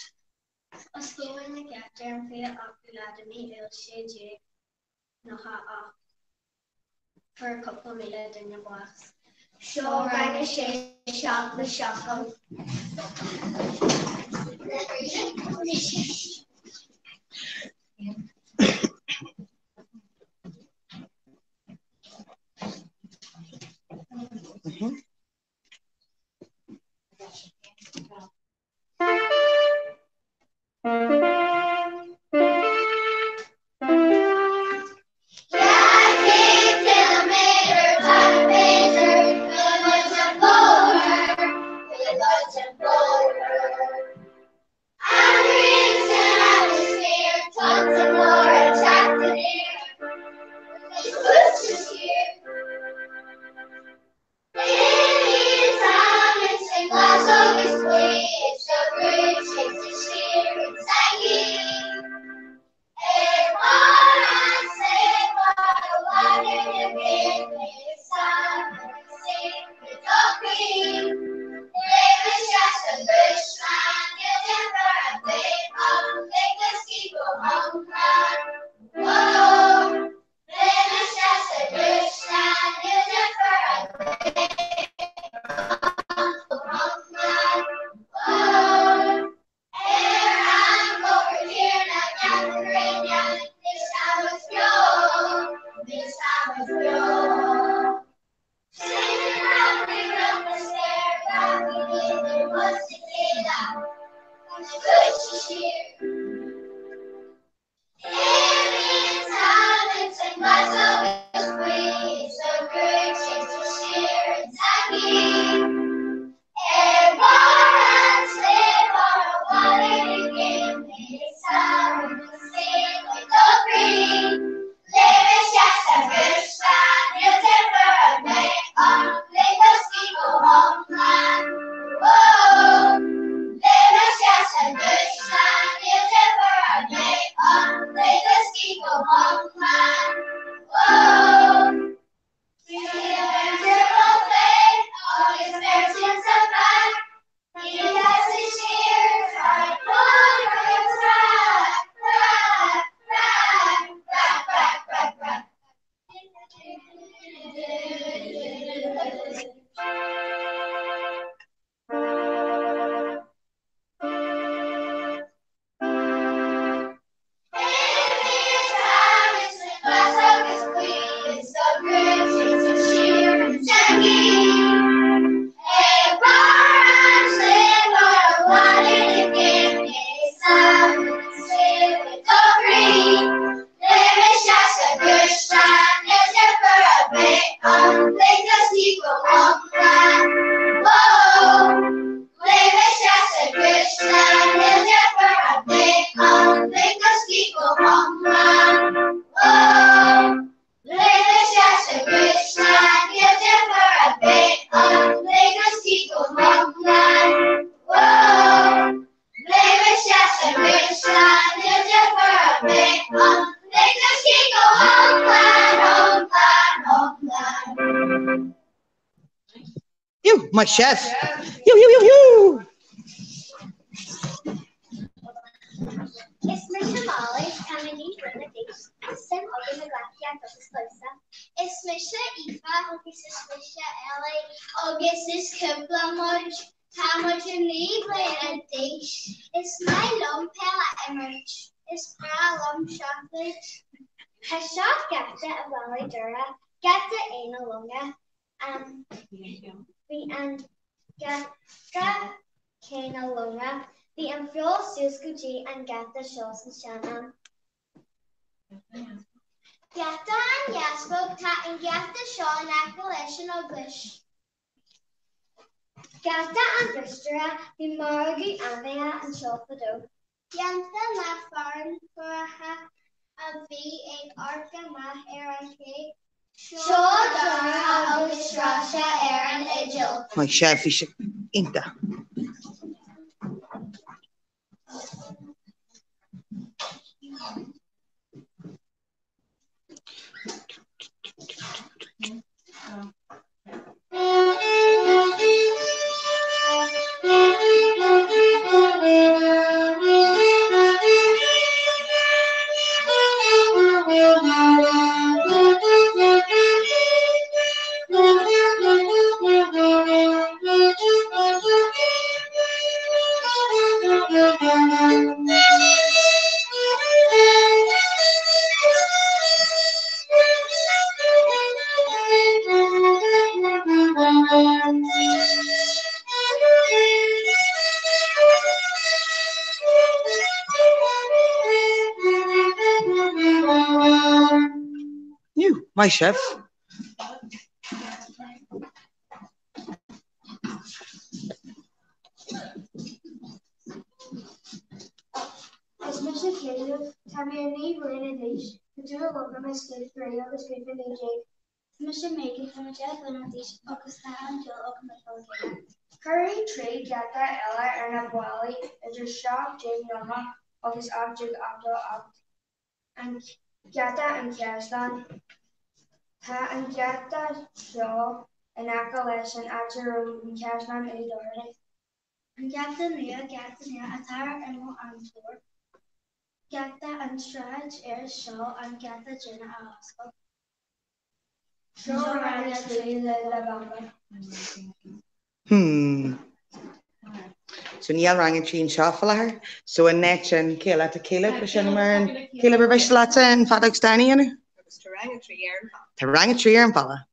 A scale in the capture and play up to Ladami il shade no ha for a couple of minutes in the box. Sure, I can shake shop the shotgun. You, my chef. You. Es misje Molly kan vi niet winnen deze. Sem ook in de glaasje dat is leuk. Es misje Eva ook is misje Ellie ook is kumpelmoch. How much you need in a dish? It's my long pella emerge. It's bra long chocolate. I shot gatta a valley dura. Gatta in a lunga. We and gatta cane a lunga. The Amphil Suskuji and Gatta Shows and Shannon. Gatta and Yasbo Tat and Gatta Shaw and Accolation of Glish. Gatta and Bristra, the Margi Avia and Shofado. Yanta La Farn for a V a Arca Ma Erake. Shaw Dara of Strasha Aaron Agil. My chef is Inta. My chef. Is Mr. Caleb, Tammy Buena Dish, the two of them is good for you, the street for DJ. Mr. Megan from Jeff and Dish, Augusta and Jill of Michael. Curry tree, Gata, Ella, and Abuali, is a shop, Jane Yama, of his object, Abdul Abd, and Gata and Kasdan, Ha and Gata, Shaw, and Akash, and Acher, and Kasdan, and Dorothy. And Gata Nia, Attire, and Antor. Gata and Stretch, Air Shaw, and Gata Jenna Alaska. Shaw ran a tree, La Bamba. So Neil rang a chin shuffle her. So a net and Kayla to Caleb, and Caleb Bish Latta and Fadox Danny in it. To rang a tree and fella.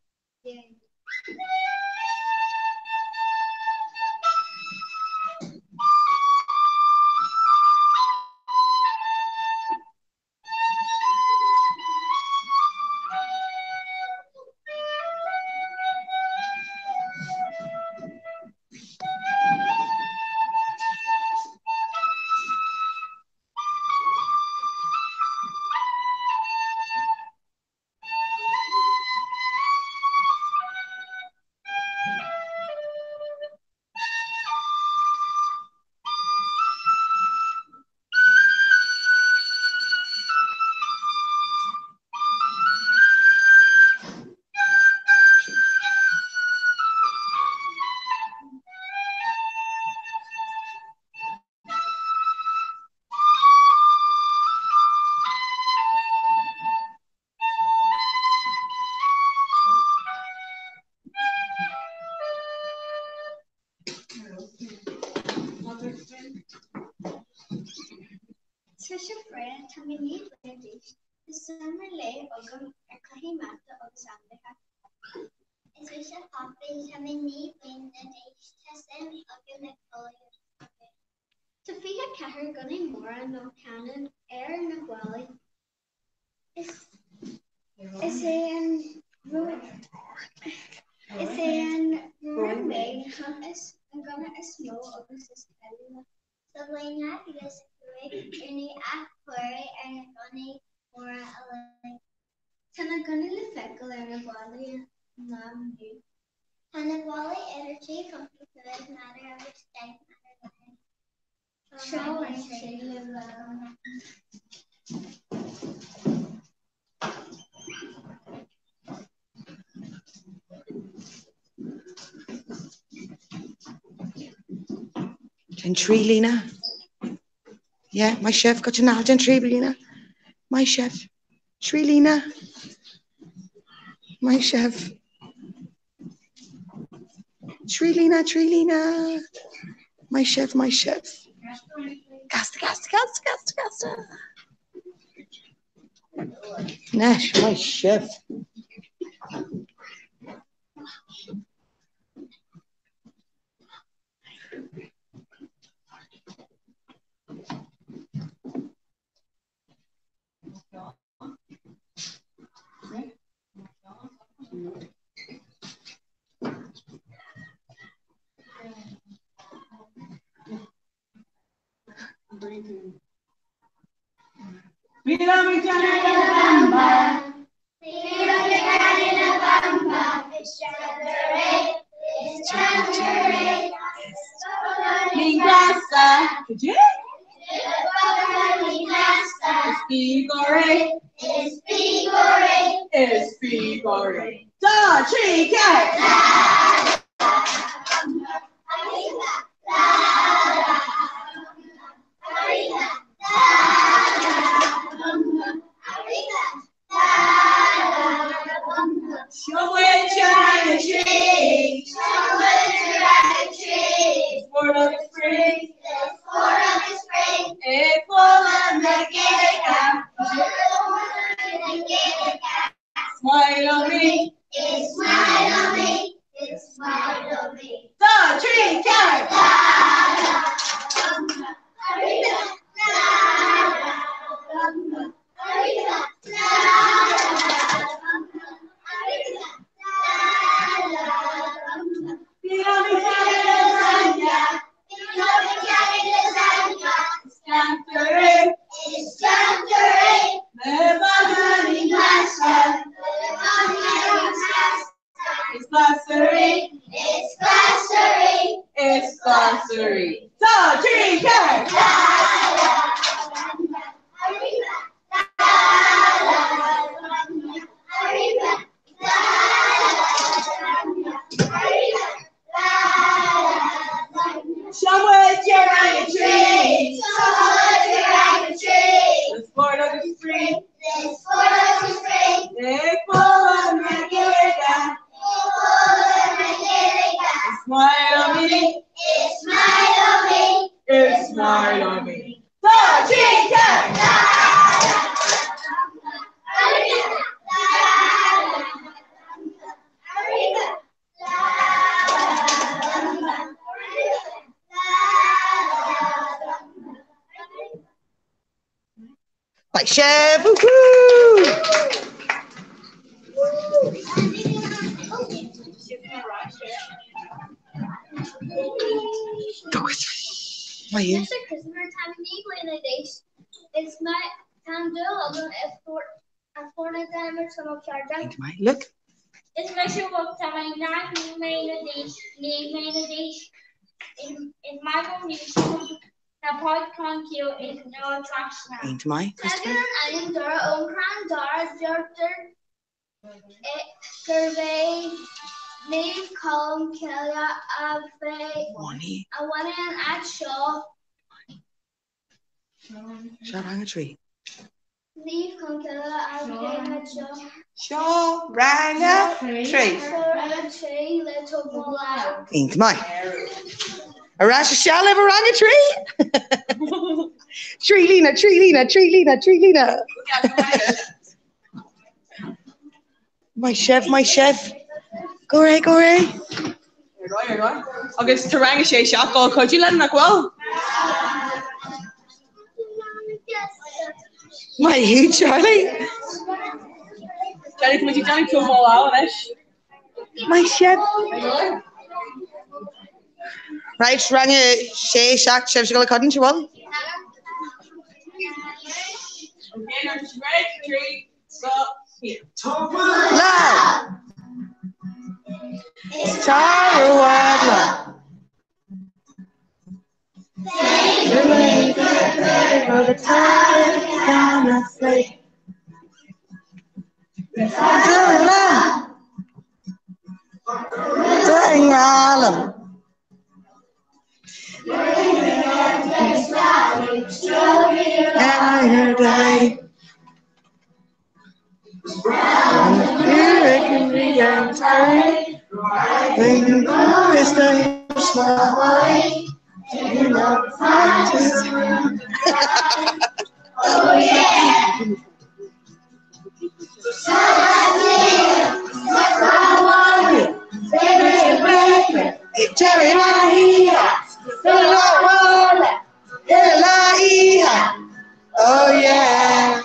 Trisha Freya, Tammy Lee British, the summer lay Ogum, a Kahimata of Zambia. Trisha Poppy, Tammy Lee British, Tessin, Ogum, Sophia Cahir, Gunny Mora, No Cannon, Air Nagwali. Is an Ruin Way, Hummus, and Gunna is Mo of Mrs. Kelly. Sablina, yes, any aquari, and Gunny Mora, a Tana Gunny Lefecal, and a Wally, Nam you. Hanagwali energy from the matter of extent matter. Show and shade of And tree, Lena. Yeah, my chef got your knowledge and tree, Lena. My chef. Tree, Lena. My chef. Tree, Lena. My chef. Casta. Nash, my chef. sorcery. So, tree, cat. Somewhere during a tree. The sport of the spring. They fall on Regulator. Smile on me. It's smile on me. So, tree, cat. My chef, woohoo! Why you? It's a Christmas time in England days. It's my time to love a fortnight time or some of Charger. Look. It's my show of time nine main days. In my home the podcast is no attraction. Ain't my Christopher. I am Dora Omcran, Dora Jordan, survey, leave column, Kelia, Wani. I want to add Shaw. Shall hang a tree. Leave column, Kelia, add Shaw. Shaw rang a tree. Tree, little boy. Ain't mine. A rash of shall ever rang a tree? Tree Lena. My chef. Go Ray. You're going. Agus tarang sé seaá could you let him well? My you, Charlie. Johnny, come Johnny to all out My chef. Right, rang a shack, chef's gonna cut into one. Love. It's Tara the time down the slate. Dang Alan. And I can be tired. When you know it's the smile. You know, oh yeah. Oh yeah.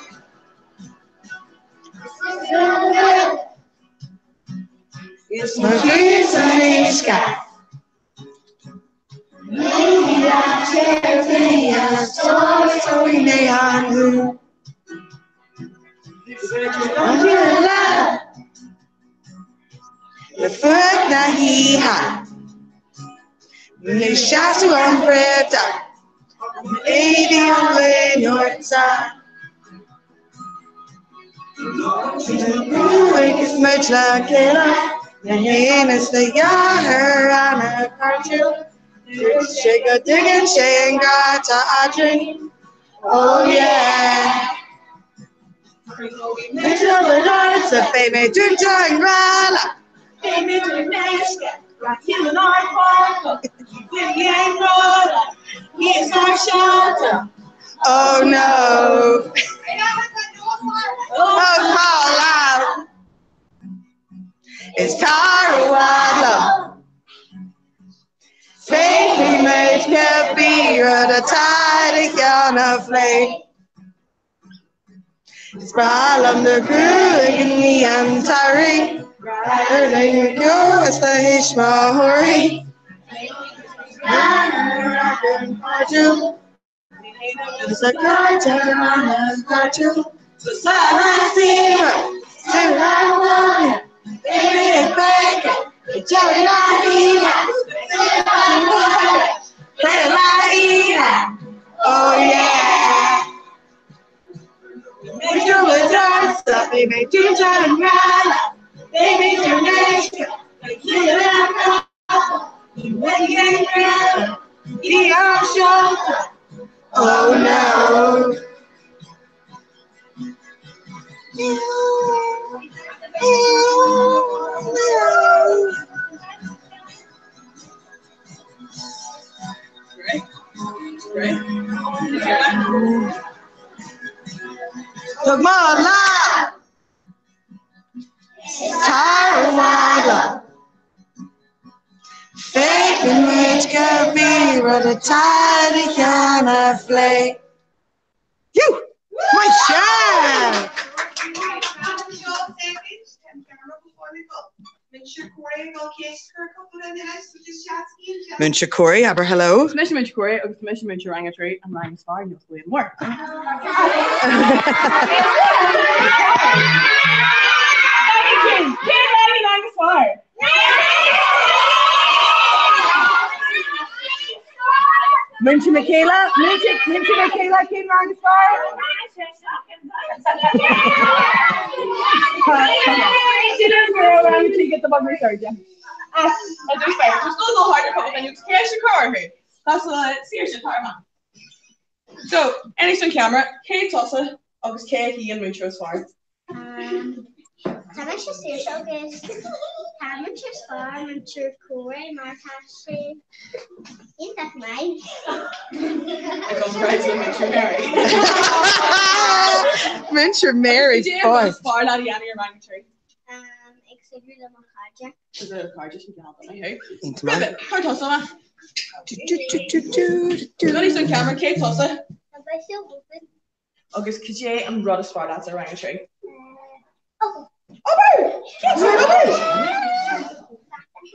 It's my dreams in the sky. Maybe I share the story neon blue. I'm in love. The foot that he had. The shots were unprepared. Baby, I'm laying your side. The is much like it. The hand is the yard on a cartoon. Shake a dig and shake got a drink. Oh yeah. It's a baby drink and grana. Baby drink basket. Like you and I with the ain't roller. He's our shelter. Oh no. Oh, call out. It's Tara Wadlow. Faith makes can be the tide gonna flame. It's problem the good in the entire. Brighter than you go, it's the Hishmahori. It's a cartoon on a cartoon. So silence here, say I want it, baby, it's bacon, it's jelly not here. ginger and red. Baby, your legs, like you never when you get red, the ocean. Oh no. Look more alive. Tarawada. Faking which could be with a tiny kind of flake. You, my share. Muncha Corey, aber hello. Smission Muncha Corey, Smission Muncha Ranga Tree, and Rang Star, you'll see more. Muncha Michaela, Muncha Michaela, King Rang Star. She doesn't go around until you get the bug resurgent. I'll do fair. We're still a little harder couple than you can catch your car here. That's a serious entire man. So, anything camera, Kate Tossa, August Kate, he and Mucho as far. Tamam się słyszał, jest tam się spał, czy kury, markaszy. I tak maj. It goes right to Muncher Mary. Muncher Mary, boy. Far laddie Annie or Rang Tree. Ik zeg jullie nog kaartje. Is it a card just you can help them, hey? Into my. Card Tossa. Anything camera, Kate Tossa. Dat is heel goed. August Kijay and Rod as far as a Rang Tree. Oh.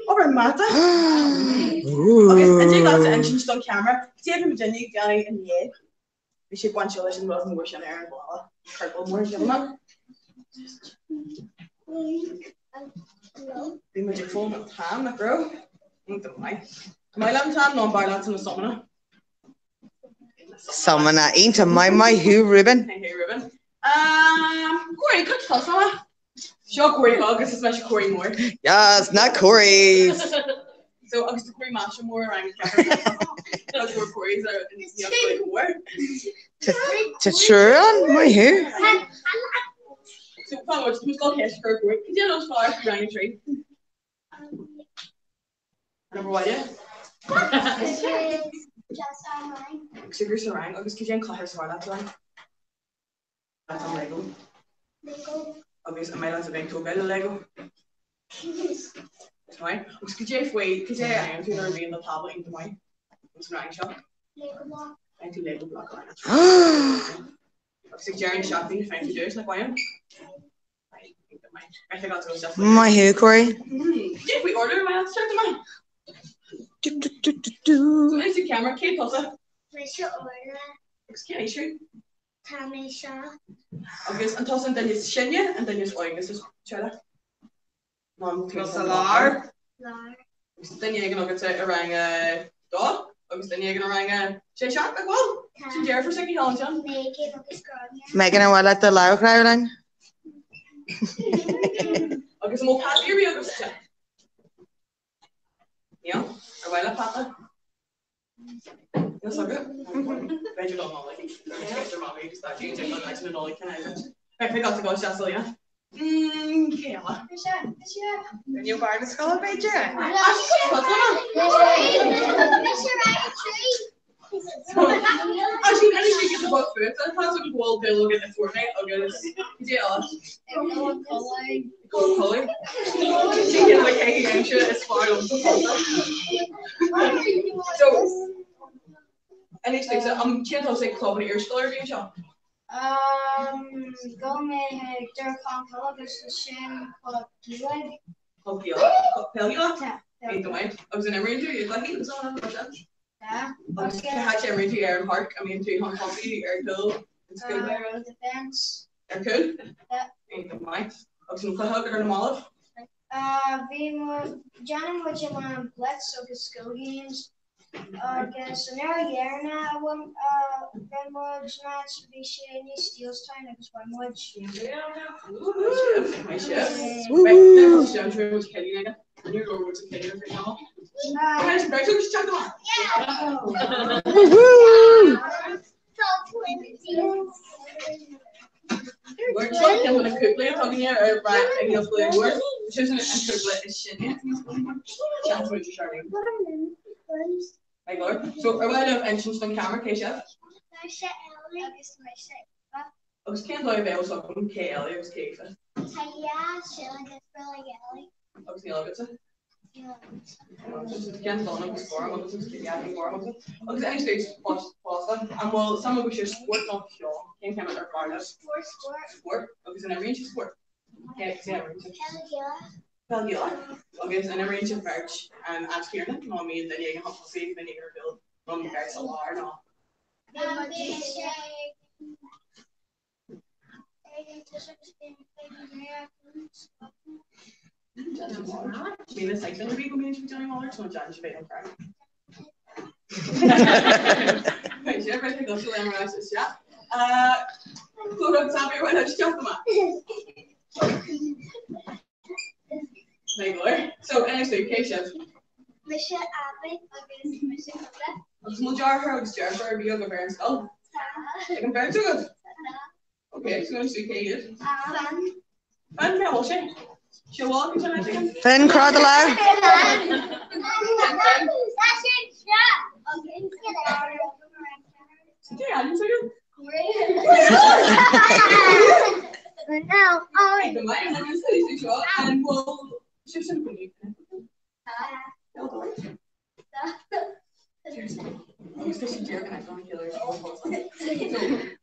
Over Martha. Okay, I take that to engine on camera. Save him Jenny, Johnny, and Ye. We should one challenge and wasn't wishing there and blah. Purple more, give him up. The magic phone at time, that bro. Ain't the way. My lamb time, non violence in the summoner. Summoner, ain't a my who, Ruben? Hey, Ruben. Corey, good to tell someone. Sure, Corey, August, especially Corey Moore. Yes, not Corey's. So, August, Corey Masha Moore around the those were Corey's are in the Moore. To Sharon, my who? So, follow who's called Cash for Corey. Could you know flowers around the tree? Number one, yeah? Sugar sarang. August, could you call her sword? That's right. That's on Lego. August, I might have to bring two bed of Lego. That's fine. August, could you wait? Could you I am to the in the tablet into my it's rank shop. Lego block. I do Lego block on it. August, Jerry shopping. Thank you, Joyce. Like why am? I forgot to go just. My who, Corey? If we order, my answer to mine. So it's the camera. Kate Tulsa. Mr. Orla. Excuse me. Tammy Shaw. August, and Tulsa, and then it's Shenya, and then it's August. Is Chela. Mom, Lar. Then you're gonna get to rang a dog. August, then you're gonna rang a Shay Shark. Like well, she's there for second Helen John. Megan and what at the loud crowding? August, more pat here, August. Yeah, or while Papa. That's so good. Bet you don't know, like, your mommy just thought you take on next to the can I forgot to go, Cecilia. Kayla. When you bar the skull of Beijing. Actually, anything gets about food. So I thought it was well bill will get the Fortnite. I'll get it. Yeah. Color. She gets like hey and shit. It's far on. So, anything. So I'm can't say club in your scholar being shot. Go me der Constellation Pila. Pila. Ain't the way. I was in every interview. You're lucky. There's no one. Yeah. I was catch every to Aaron Park. I mean, to Hong Kong, Air Cool. It's good there. Defense. Air Cool. Yeah. Ain't the way. I was in Hug or the Olive. We were Johnny was in Blitz of the school games. agus an airna bhain muid ná bhí sé níos díostein agus bhain muid. My chef. Right, I'm sure it was Kelly. And you're going to Kelly right now. Guys, break some chocolate. We're talking about a cooklet, talking here, or right, and you'll play a word. Choosing a cooklet is shit. Chance with you, Charlene. My lord. So, are we out of entrance on camera, Keisha? I was can't lie about something. Kelly, I was Keisha. I was the elevator. Can't tell them before. I'm going to get before. Okay, any stage pasta. And well, some of which are sport, not pure. Can't come with our partners. Sport. Okay, so never range of sport. Okay, so never range of. Pelgula. Okay, so never range of birch. And ask here, no, I mean, then you can have to see if you build. Mum, you guys a lot or not. Mean it's like the people mean to be doing all their so judge they don't cry. Wait, should I go to them right yeah? Who don't tell me when I shut them up? So anyway, Keisha. Misha Abbott against Misha Coda. Small jar her for be over parents. Oh. I can bear to it. Okay, so I'm see Kate. Fun can wash it. She'll walk into the thing. Finn Crodalow. Yeah, I'm saying. Now, the mind I'm going to say this shot and we'll shift some food.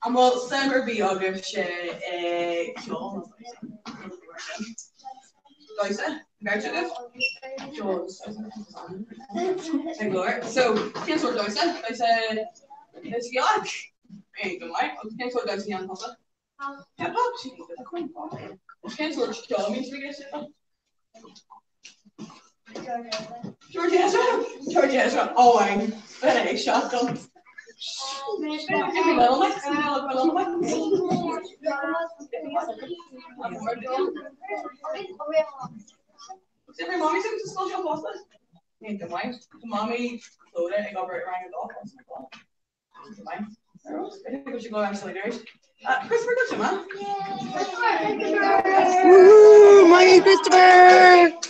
And well, Summer be August, John. Loisa, Merchant, Jones. And Gloria. So, here's what Loisa. I said, it's York. Ain't the mic. Here's what Loisa Young Papa. Yeah, Pop, she did a coin pop. Here's what she told me to get it. George Ezra. Oh, I'm very shotgun. Every little mix. Every mommy seems to still jump off this. Ain't the wife. The mommy loaded and got right around the dog. I think we should go actually later. Christopher, good, man. Woohoo! My Christopher!